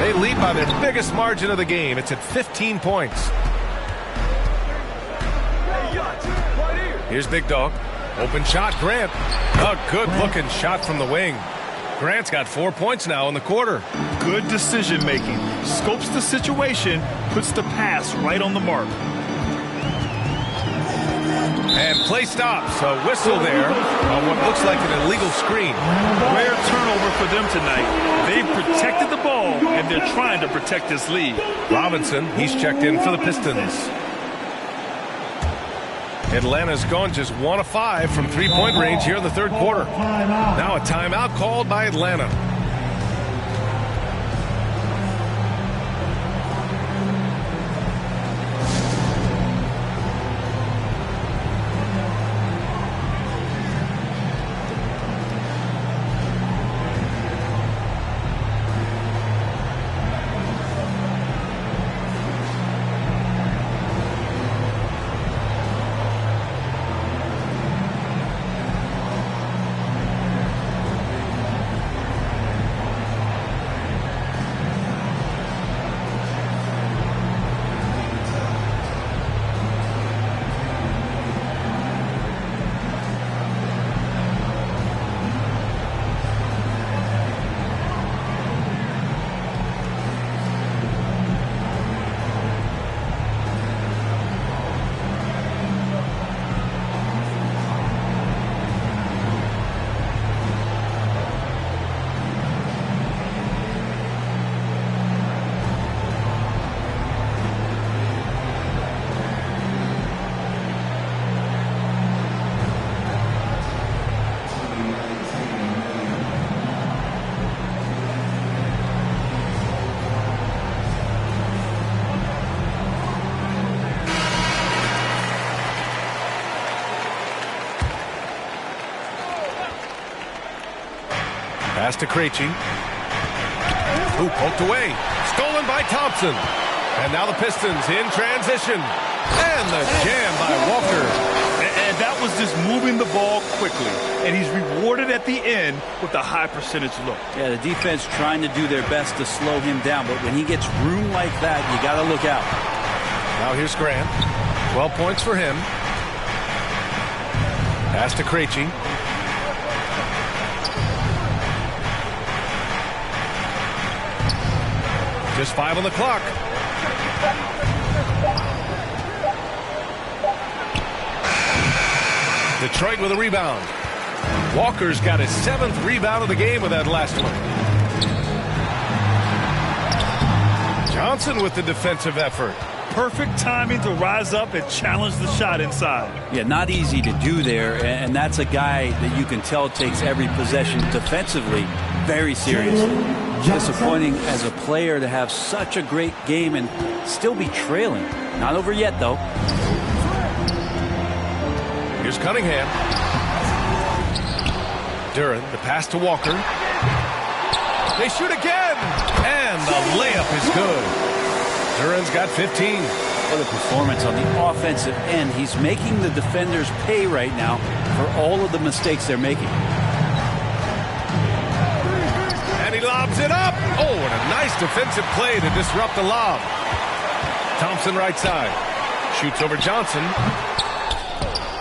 They lead by their biggest margin of the game. It's at 15 points. Here's Big Dog. Open shot, Grant. A good-looking shot from the wing. Grant's got 4 points now in the quarter. Good decision-making. Scopes the situation, puts the pass right on the mark. And play stops. A whistle there on what looks like an illegal screen. Rare turnover for them tonight. They've protected the ball, and they're trying to protect this lead. Robinson, he's checked in for the Pistons. Atlanta's gone just 1 of 5 from three-point range here in the third quarter. Now a timeout called by Atlanta. Pass to Krejci. Who poked away. Stolen by Thompson. And now the Pistons in transition. And the jam by Walker. And that was just moving the ball quickly. And he's rewarded at the end with a high percentage look. Yeah, the defense trying to do their best to slow him down. But when he gets room like that, you got to look out. Now here's Grant. 12 points for him. Pass to Krejci. Just 5 on the clock. Detroit with a rebound. Walker's got his 7th rebound of the game with that last one. Johnson with the defensive effort. Perfect timing to rise up and challenge the shot inside. Yeah, not easy to do there, and that's a guy that you can tell takes every possession defensively very seriously. Disappointing as a player to have such a great game and still be trailing. Not over yet, though. Here's Cunningham. Duren, the pass to Walker. They shoot again, and the layup is good. Duren's got 15. What a performance on the offensive end. He's making the defenders pay right now for all of the mistakes they're making. And he lobs it up. Oh, and a nice defensive play to disrupt the lob. Thompson right side. Shoots over Johnson.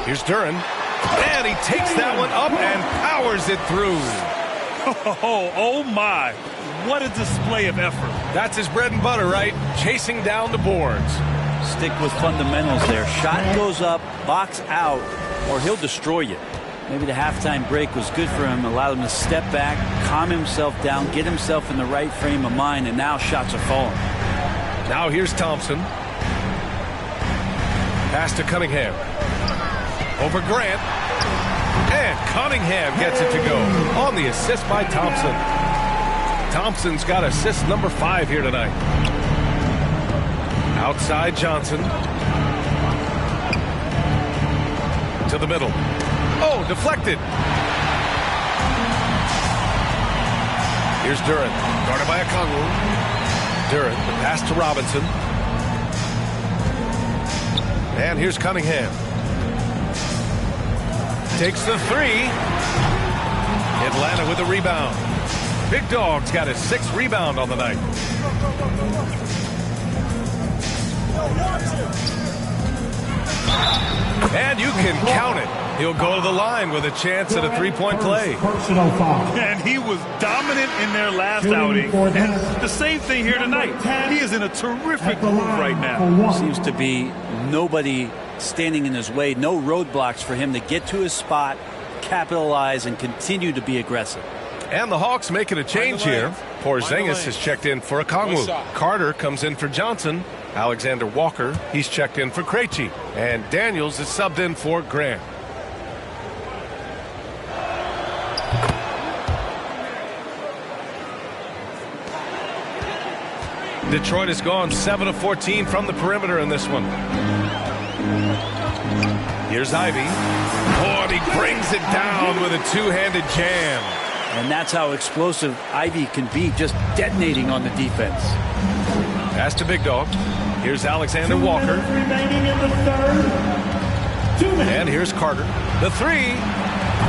Here's Duren. And he takes that one up and powers it through. Oh my. What a display of effort. That's his bread and butter, right? Chasing down the boards. Stick with fundamentals there. Shot goes up, box out, or he'll destroy you. Maybe the halftime break was good for him, allowed him to step back, calm himself down, get himself in the right frame of mind, and now shots are falling. Now here's Thompson. Pass to Cunningham. Over Grant. And Cunningham gets it to go on the assist by Thompson. Thompson's got assist number 5 here tonight. Outside Johnson. To the middle. Oh, deflected. Here's Duren. Guarded by Okongwu. Duren, the pass to Robinson. And here's Cunningham. Takes the 3. Atlanta with a rebound. Big Dog's got his 6th rebound on the night. And you can count it. He'll go to the line with a chance at a 3-point play. And he was dominant in their last outing. And the same thing here tonight. He is in a terrific move right now. Seems to be nobody standing in his way, no roadblocks for him to get to his spot, capitalize, and continue to be aggressive. And the Hawks making a change here. Porzingis has checked in for Okongwu. Carter comes in for Johnson. Alexander Walker, he's checked in for Krejci. And Daniels is subbed in for Grant. Detroit has gone 7 of 14 from the perimeter in this one. Here's Ivy. Oh, and he brings it down with a two-handed jam. And that's how explosive Ivy can be, just detonating on the defense. Pass to Big Dog. Here's Alexander Walker. Remaining in the third. 2 minutes. And here's Carter. The three.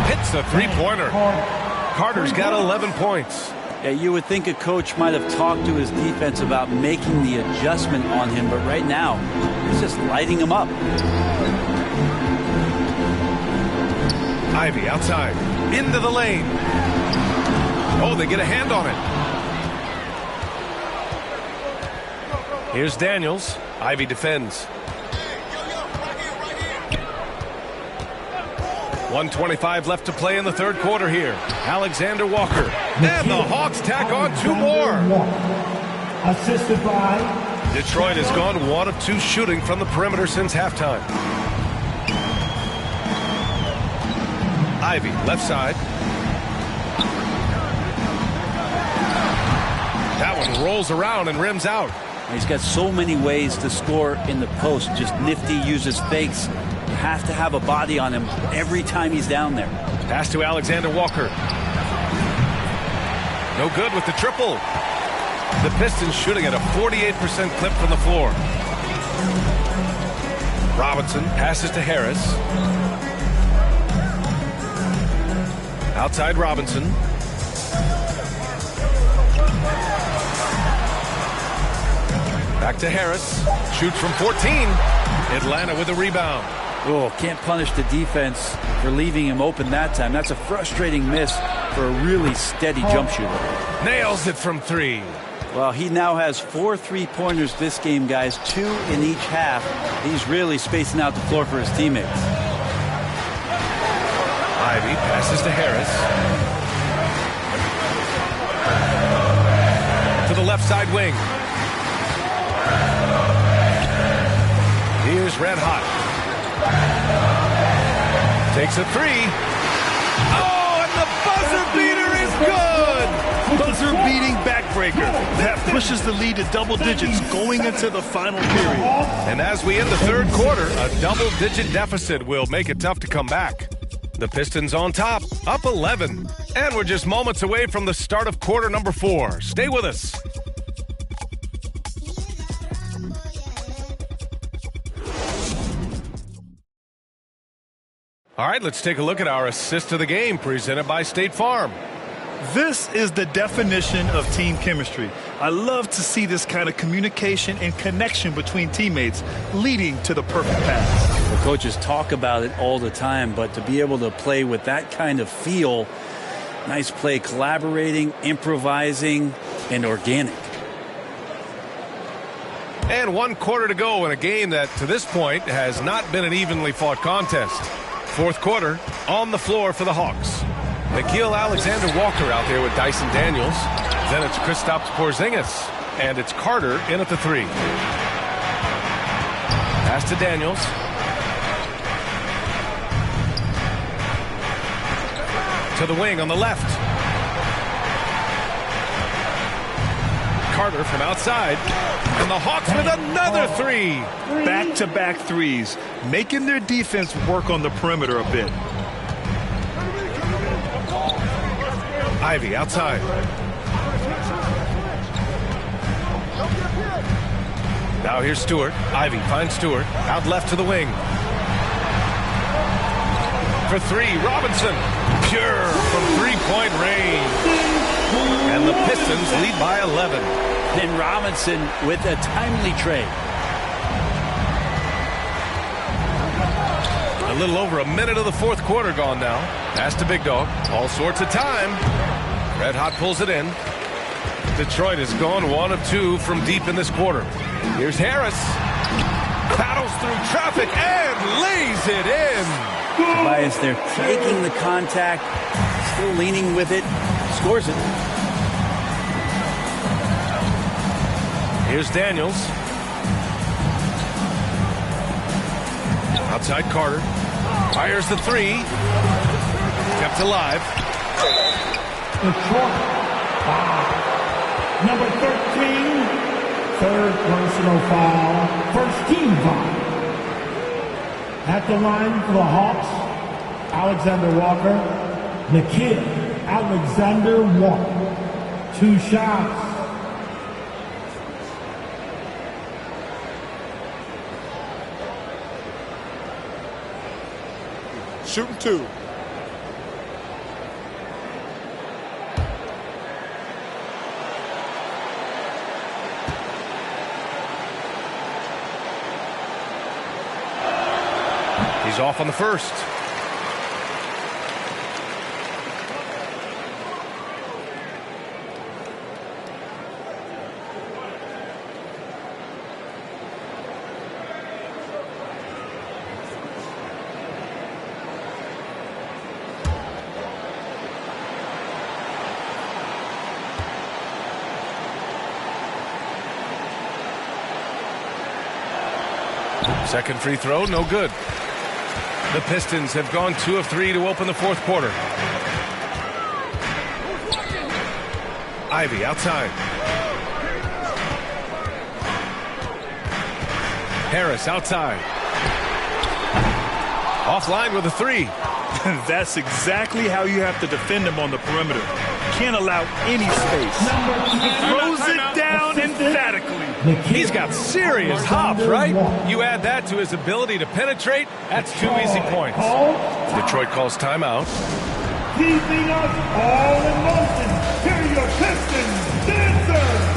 Hits the three-pointer. Carter's got 11 points. Yeah, you would think a coach might have talked to his defense about making the adjustment on him, but right now, he's just lighting him up. Ivy outside. Into the lane. Oh, they get a hand on it. Here's Daniels. Ivy defends. 1:25 left to play in the third quarter here. Alexander Walker. And the Hawks tack on 2 more. Assisted by Detroit has gone 1 of 2 shooting from the perimeter since halftime. Ivy, left side. That one rolls around and rims out. He's got so many ways to score in the post. Just nifty, uses fakes. You have to have a body on him every time he's down there. Pass to Alexander Walker. No good with the triple. The Pistons shooting at a 48% clip from the floor. Robinson passes to Harris. Outside Robinson. Back to Harris. Shoots from 14. Atlanta with a rebound. Oh, can't punish the defense for leaving him open that time. That's a frustrating miss for a really steady jump shooter. Nails it from 3. Well, he now has 4 3-pointers this game, guys. 2 in each half. He's really spacing out the floor for his teammates. Ivy passes to Harris. To the left side wing. Here's Red Hot. Takes a 3. Oh, and the buzzer beater is good! Buzzer beating backbreaker. That pushes the lead to double digits going into the final period. And as we end the third quarter, a double-digit deficit will make it tough to come back. The Pistons on top, up 11. And we're just moments away from the start of quarter number 4. Stay with us. All right, let's take a look at our assist of the game presented by State Farm. This is the definition of team chemistry. I love to see this kind of communication and connection between teammates leading to the perfect pass. The coaches talk about it all the time, but to be able to play with that kind of feel, nice play, collaborating, improvising, and organic. And 1 quarter to go in a game that, to this point, has not been an evenly fought contest. Fourth quarter, on the floor for the Hawks. Nickeil Alexander-Walker out there with Dyson Daniels. Then it's Kristaps Porzingis. And it's Carter in at the 3. Pass to Daniels. To the wing on the left. Carter from outside. And the Hawks with another 3. Back-to-back threes, making their defense work on the perimeter a bit. Ivy outside. Now here's Stewart. Ivy finds Stewart. Out left to the wing. For 3, Robinson. Pure from 3-point range. And the Pistons lead by 11. And Robinson with a timely trade. A little over a minute of the fourth quarter gone now. Pass to Big Dog. All sorts of time. Red Hot pulls it in. Detroit has gone 1 of 2 from deep in this quarter. Here's Harris. Paddles through traffic and lays it in. Tobias there taking the contact, still leaning with it, scores it. Here's Daniels. Outside Carter. Fires the three. Kept alive. Detroit. Number 13. Third personal foul. First team foul. At the line for the Hawks, Alexander Walker. Nickeil Alexander Walker. 2 shots. Shooting 2. He's off on the first. Second free throw, no good. The Pistons have gone 2 of 3 to open the fourth quarter. Ivy outside. Harris outside. Offline with a 3. That's exactly how you have to defend him on the perimeter. Can't allow any space. He throws it down emphatically. He's got serious hops, right? You add that to his ability to penetrate, that's 2 easy points. Detroit calls timeout. Keeping us all in motion. Here are your Pistons dancers.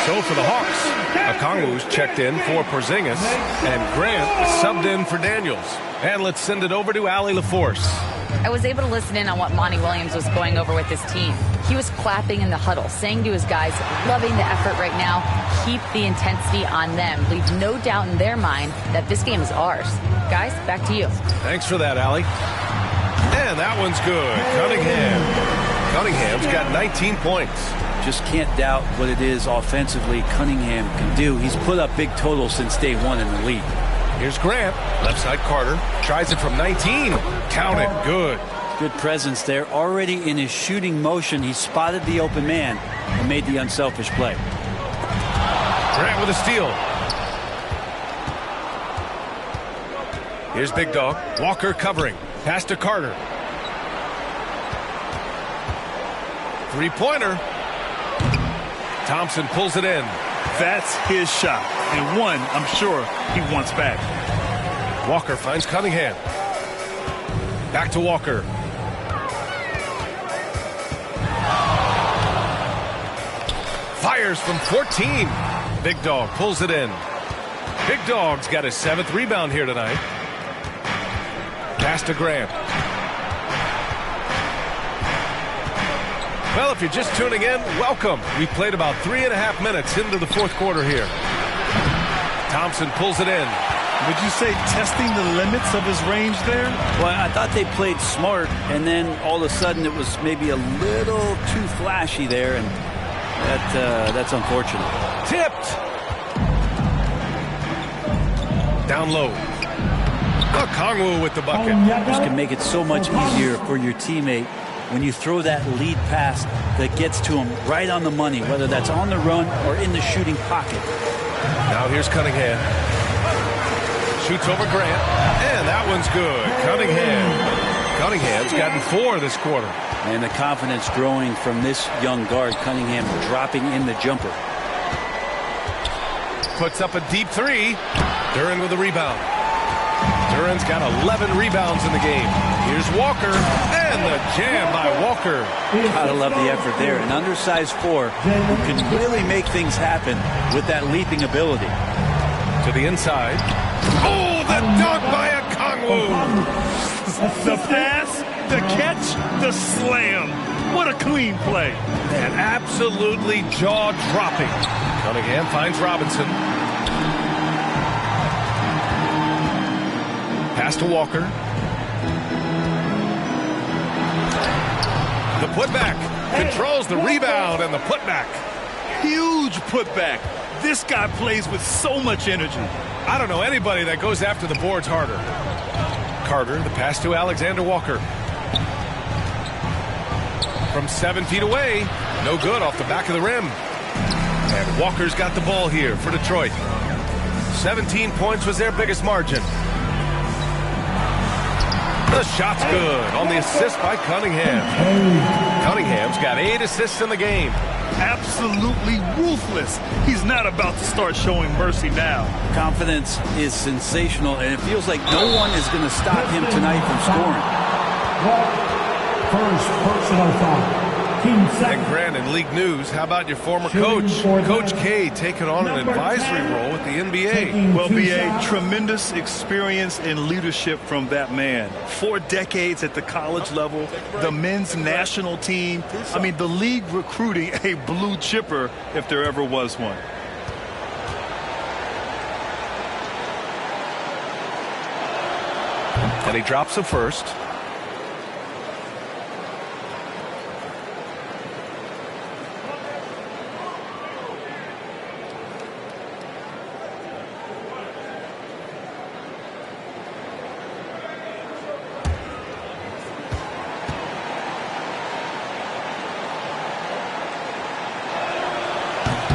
So for the Hawks, Okongwu's checked in for Porzingis, and Grant subbed in for Daniels. And let's send it over to Allie LaForce. I was able to listen in on what Monty Williams was going over with his team. He was clapping in the huddle, saying to his guys, loving the effort right now, keep the intensity on them. Leave no doubt in their mind that this game is ours. Guys, back to you. Thanks for that, Allie. And that one's good. Cunningham's got 19 points. Just can't doubt what it is offensively Cunningham can do. He's put up big totals since day one in the league. Here's Grant. Left side Carter. Tries it from 19. Count it. Good. Good presence there. Already in his shooting motion, he spotted the open man and made the unselfish play. Grant with a steal. Here's Big Dog. Walker covering. Pass to Carter. Three-pointer. Thompson pulls it in. That's his shot. And one, I'm sure, he wants back. Walker finds Cunningham. Back to Walker. Fires from 14. Big Dog pulls it in. Big Dog's got his 7th rebound here tonight. Pass to Grant. Well, if you're just tuning in, welcome. We played about 3.5 minutes into the fourth quarter here. Thompson pulls it in. Would you say testing the limits of his range there? Well, I thought they played smart, and then all of a sudden it was maybe a little too flashy there, and that's unfortunate. Tipped. Down low. Okongwu with the bucket. This can make it so much easier for your teammate when you throw that lead pass that gets to him right on the money, whether that's on the run or in the shooting pocket. Now here's Cunningham. Shoots over Grant, and that one's good. Cunningham's gotten 4 this quarter. And the confidence growing from this young guard, Cunningham, dropping in the jumper. Puts up a deep 3. Duren with a rebound. Duren's got 11 rebounds in the game. Here's Walker, and the jam by Walker. Gotta love the effort there. An undersized 4 who can really make things happen with that leaping ability. To the inside. Oh, the dunk by Okongwu. The pass, the catch, the slam. What a clean play. And absolutely jaw-dropping. Cunningham finds Robinson. Pass to Walker. The putback. Controls the rebound and the putback. Huge putback. This guy plays with so much energy. I don't know anybody that goes after the boards harder. Carter, the pass to Alexander Walker. From 7 feet away. No good off the back of the rim. And Walker's got the ball here for Detroit. 17 points was their biggest margin. The shot's good on the assist by Cunningham. Cunningham's got 8 assists in the game. Absolutely ruthless. He's not about to start showing mercy now. Confidence is sensational, and it feels like no one is going to stop him tonight from scoring. First personal foul. And Grant, in league news, how about your former coach, Coach K, taking on an advisory role at the NBA? Well, B.A., tremendous experience and leadership from that man. 4 decades at the college level, the men's national team. I mean, the league recruiting a blue chipper if there ever was one. And he drops the first.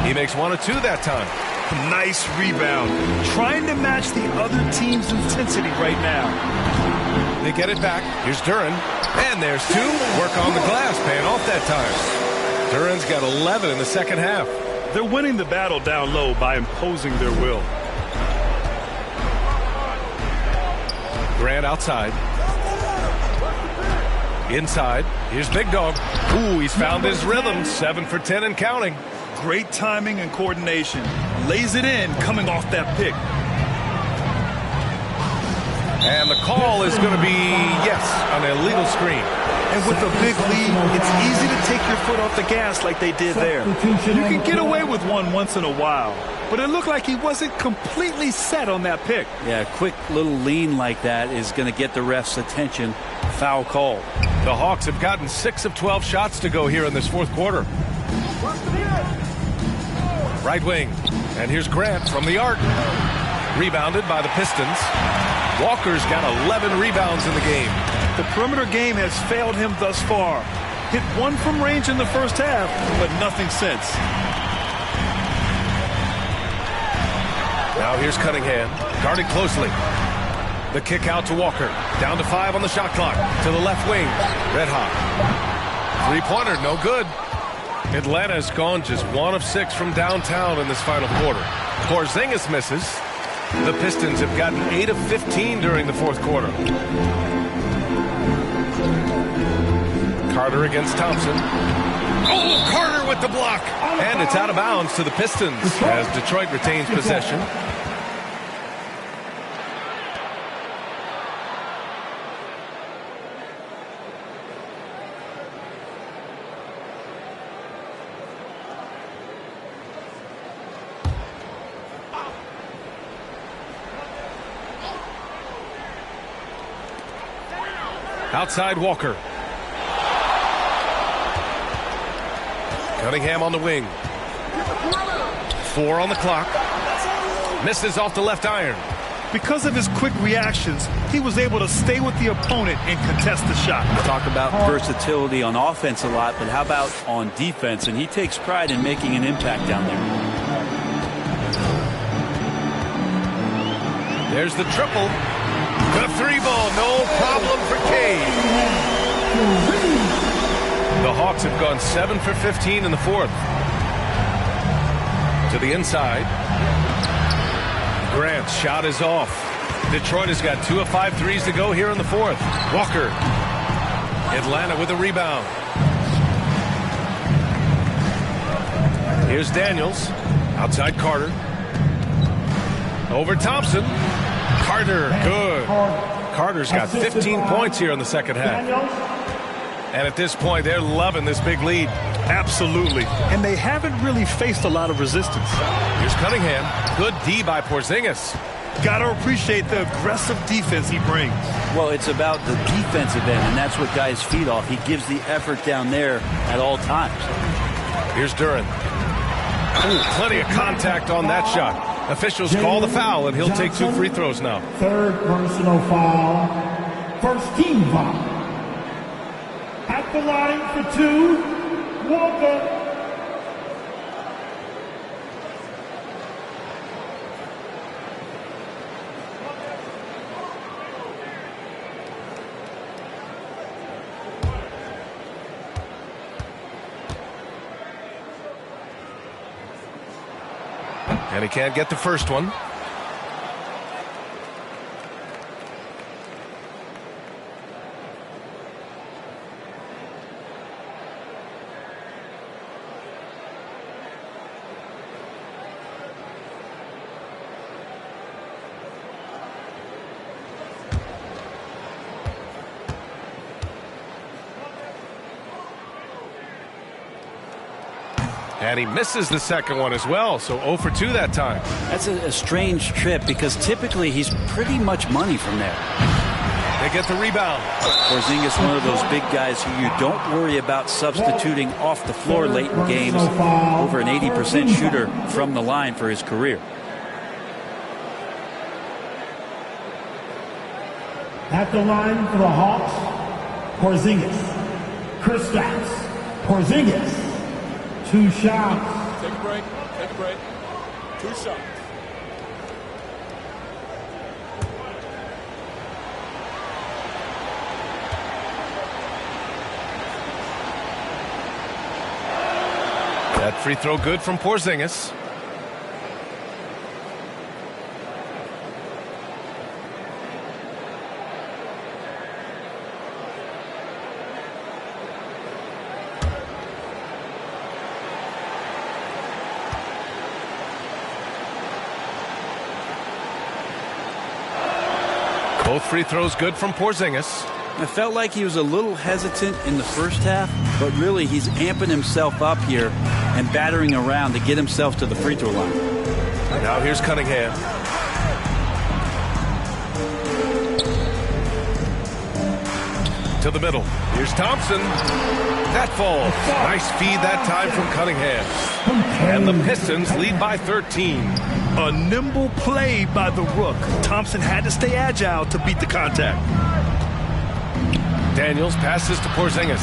He makes 1 of 2 that time. Nice rebound. Trying to match the other team's intensity right now. They get it back. Here's Duren. And there's 2. Work on the glass, paying off that time. Duren's got 11 in the second half. They're winning the battle down low by imposing their will. Grant outside. Inside. Here's Big Dog. Ooh, he's found his rhythm. 7 for 10 and counting. Great timing and coordination. Lays it in coming off that pick. And the call is going to be, yes, an illegal screen. And with a big lead, it's easy to take your foot off the gas like they did there. You can get away with one once in a while, but it looked like he wasn't completely set on that pick. Yeah, a quick little lean like that is going to get the ref's attention. Foul call. The Hawks have gotten 6 of 12 shots to go here in this fourth quarter. Right wing. And here's Grant from the arc. Rebounded by the Pistons. Walker's got 11 rebounds in the game. The perimeter game has failed him thus far. Hit 1 from range in the first half, but nothing since. Now here's Cunningham, guarded closely. The kick out to Walker. Down to 5 on the shot clock. To the left wing. Red hot. 3-pointer, no good. Atlanta's gone just 1 of 6 from downtown in this final quarter. Porzingis misses. The Pistons have gotten 8 of 15 during the fourth quarter. Carter against Thompson. Oh, Carter with the block. And it's out of bounds to the Pistons as Detroit retains possession. Outside Walker. Cunningham on the wing. 4 on the clock. Misses off the left iron. Because of his quick reactions, he was able to stay with the opponent and contest the shot. We talk about versatility on offense a lot, but how about on defense? And he takes pride in making an impact down there. There's the triple. The 3-ball, no problem for Cade. The Hawks have gone 7 for 15 in the fourth. To the inside. Grant's shot is off. Detroit has got 2 of 5 threes to go here in the fourth. Walker. Atlanta with a rebound. Here's Daniels. Outside Carter. Over Thompson. Carter, good. Carter's got 15 points here in the second half. And at this point, they're loving this big lead. Absolutely. And they haven't really faced a lot of resistance. Here's Cunningham. Good D by Porzingis. Got to appreciate the aggressive defense he brings. Well, it's about the defensive end, and that's what guys feed off. He gives the effort down there at all times. Here's Duren. Ooh, plenty of contact on that shot. Officials call the foul, and he'll take 2 free throws now. Third personal foul. First team foul. At the line for 2, Walker. And he can't get the first one. And he misses the second one as well, so 0 for 2 that time. That's a strange trip because typically he's pretty much money from there. They get the rebound. Porzingis, one of those big guys who you don't worry about substituting off the floor late in games. Over an 80% shooter from the line for his career. At the line for the Hawks, Porzingis. Kristaps Porzingis. 2 shots. Take a break. Take a break. 2 shots. That free throw good from Porzingis. Both free throws good from Porzingis. It felt like he was a little hesitant in the first half, but really he's amping himself up here and battering around to get himself to the free throw line. Now here's Cunningham. To the middle. Here's Thompson. That falls. Nice feed that time from Cunningham. And the Pistons lead by 13. A nimble play by the Rook. Thompson had to stay agile to beat the contact. Daniels passes to Porzingis.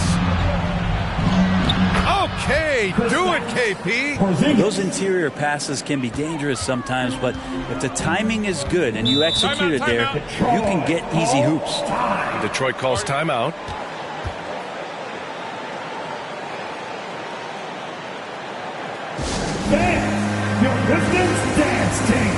Okay, do it, KP. Those interior passes can be dangerous sometimes, but if the timing is good and you execute it there, you can get easy hoops. Detroit calls timeout. Dance, your Pistons dance team.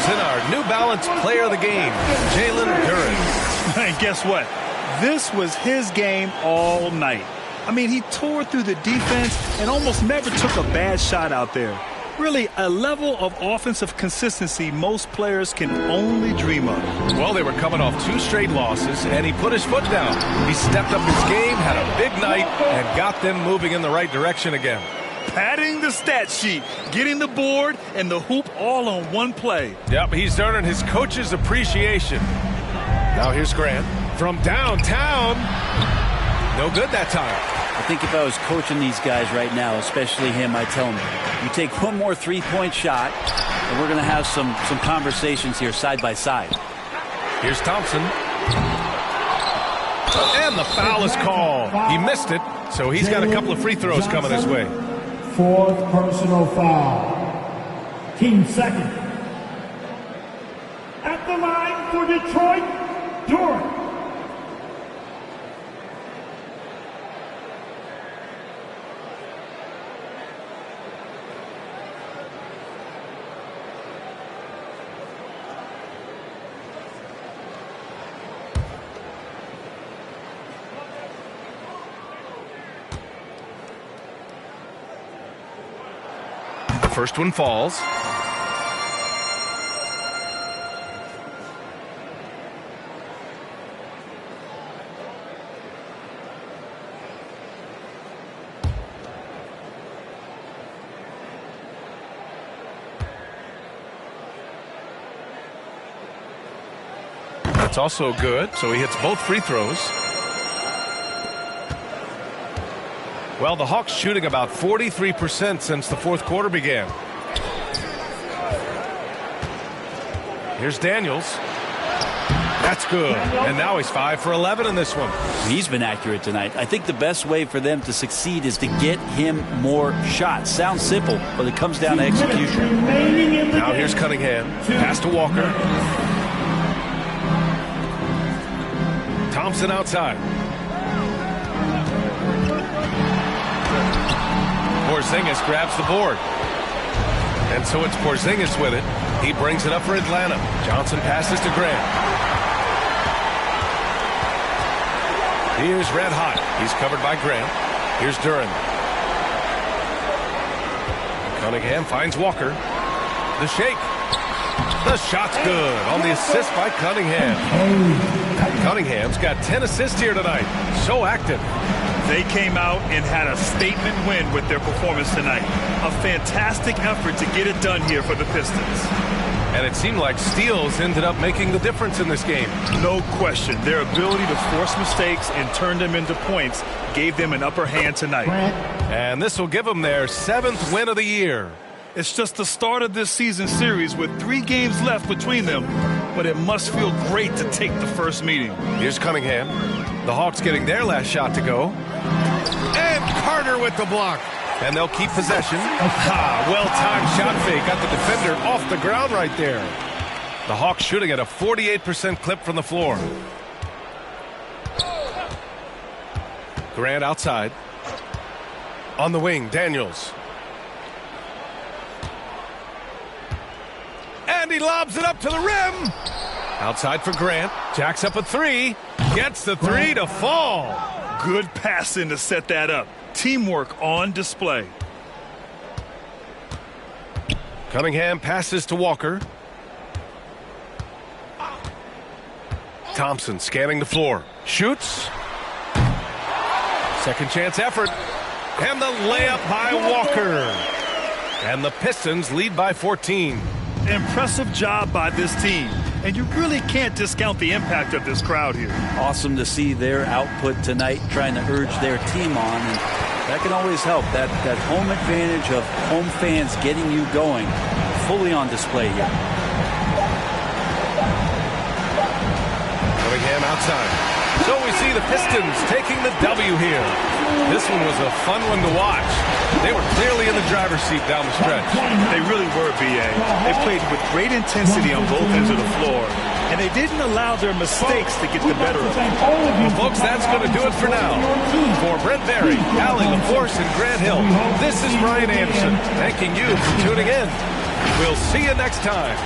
Thompson, our New Balance player of the game, Jalen Duren. And guess what? This was his game all night. I mean, he tore through the defense and almost never took a bad shot out there. Really, a level of offensive consistency most players can only dream of. Well, they were coming off 2 straight losses, and he put his foot down. He stepped up his game, had a big night, and got them moving in the right direction again. Padding the stat sheet, getting the board, and the hoop all on one play. Yep, he's earning his coach's appreciation. Now here's Grant from downtown. No good that time. I think if I was coaching these guys right now, especially him, I'd tell him, you take one more three-point shot, and we're going to have some conversations here side by side. Here's Thompson. And the foul is called. He missed it, so he's got a couple of free throws coming his way. 4th personal foul. Team second. At the line for Detroit, Duren. First one falls. That's also good, so he hits both free throws. Well, the Hawks shooting about 43% since the 4th quarter began. Here's Daniels. That's good. And now he's 5 for 11 in this one. He's been accurate tonight. I think the best way for them to succeed is to get him more shots. Sounds simple, but it comes down to execution. Now here's Cunningham. Pass to Walker. Thompson outside. Porzingis grabs the board. And so it's Porzingis with it. He brings it up for Atlanta. Johnson passes to Grant. Here's Red Hot. He's covered by Grant. Here's Duren. Cunningham finds Walker. The shake. The shot's good on the assist by Cunningham. Cunningham's got 10 assists here tonight. So active. They came out and had a statement win with their performance tonight. A fantastic effort to get it done here for the Pistons. And it seemed like steals ended up making the difference in this game. No question. Their ability to force mistakes and turn them into points gave them an upper hand tonight. And this will give them their 7th win of the year. It's just the start of this season series with 3 games left between them, but it must feel great to take the first meeting. Here's Cunningham. The Hawks getting their last shot to go. And Carter with the block. And they'll keep possession. Well-timed shot fake. Got the defender off the ground right there. The Hawks shooting at a 48% clip from the floor. Grant outside. On the wing, Daniels. And he lobs it up to the rim. Outside for Grant. Jacks up a 3. Gets the 3 to fall. Good passing to set that up. Teamwork on display. Cunningham passes to Walker. Thompson scanning the floor. Shoots. Second chance effort. And the layup by Walker. And the Pistons lead by 14. Impressive job by this team. And you really can't discount the impact of this crowd here. Awesome to see their output tonight, trying to urge their team on. And that can always help. That home advantage of home fans getting you going fully on display here. Cunningham outside. So we see the Pistons taking the W here. This one was a fun one to watch. They were clearly in the driver's seat down the stretch. They really were, B.A. They played with great intensity on both ends of the floor, and they didn't allow their mistakes to get the better of them. Well, folks, that's going to do it for now. For Brent Barry, Allie LaForce, and Grant Hill, this is Brian Anderson, thanking you for tuning in. We'll see you next time.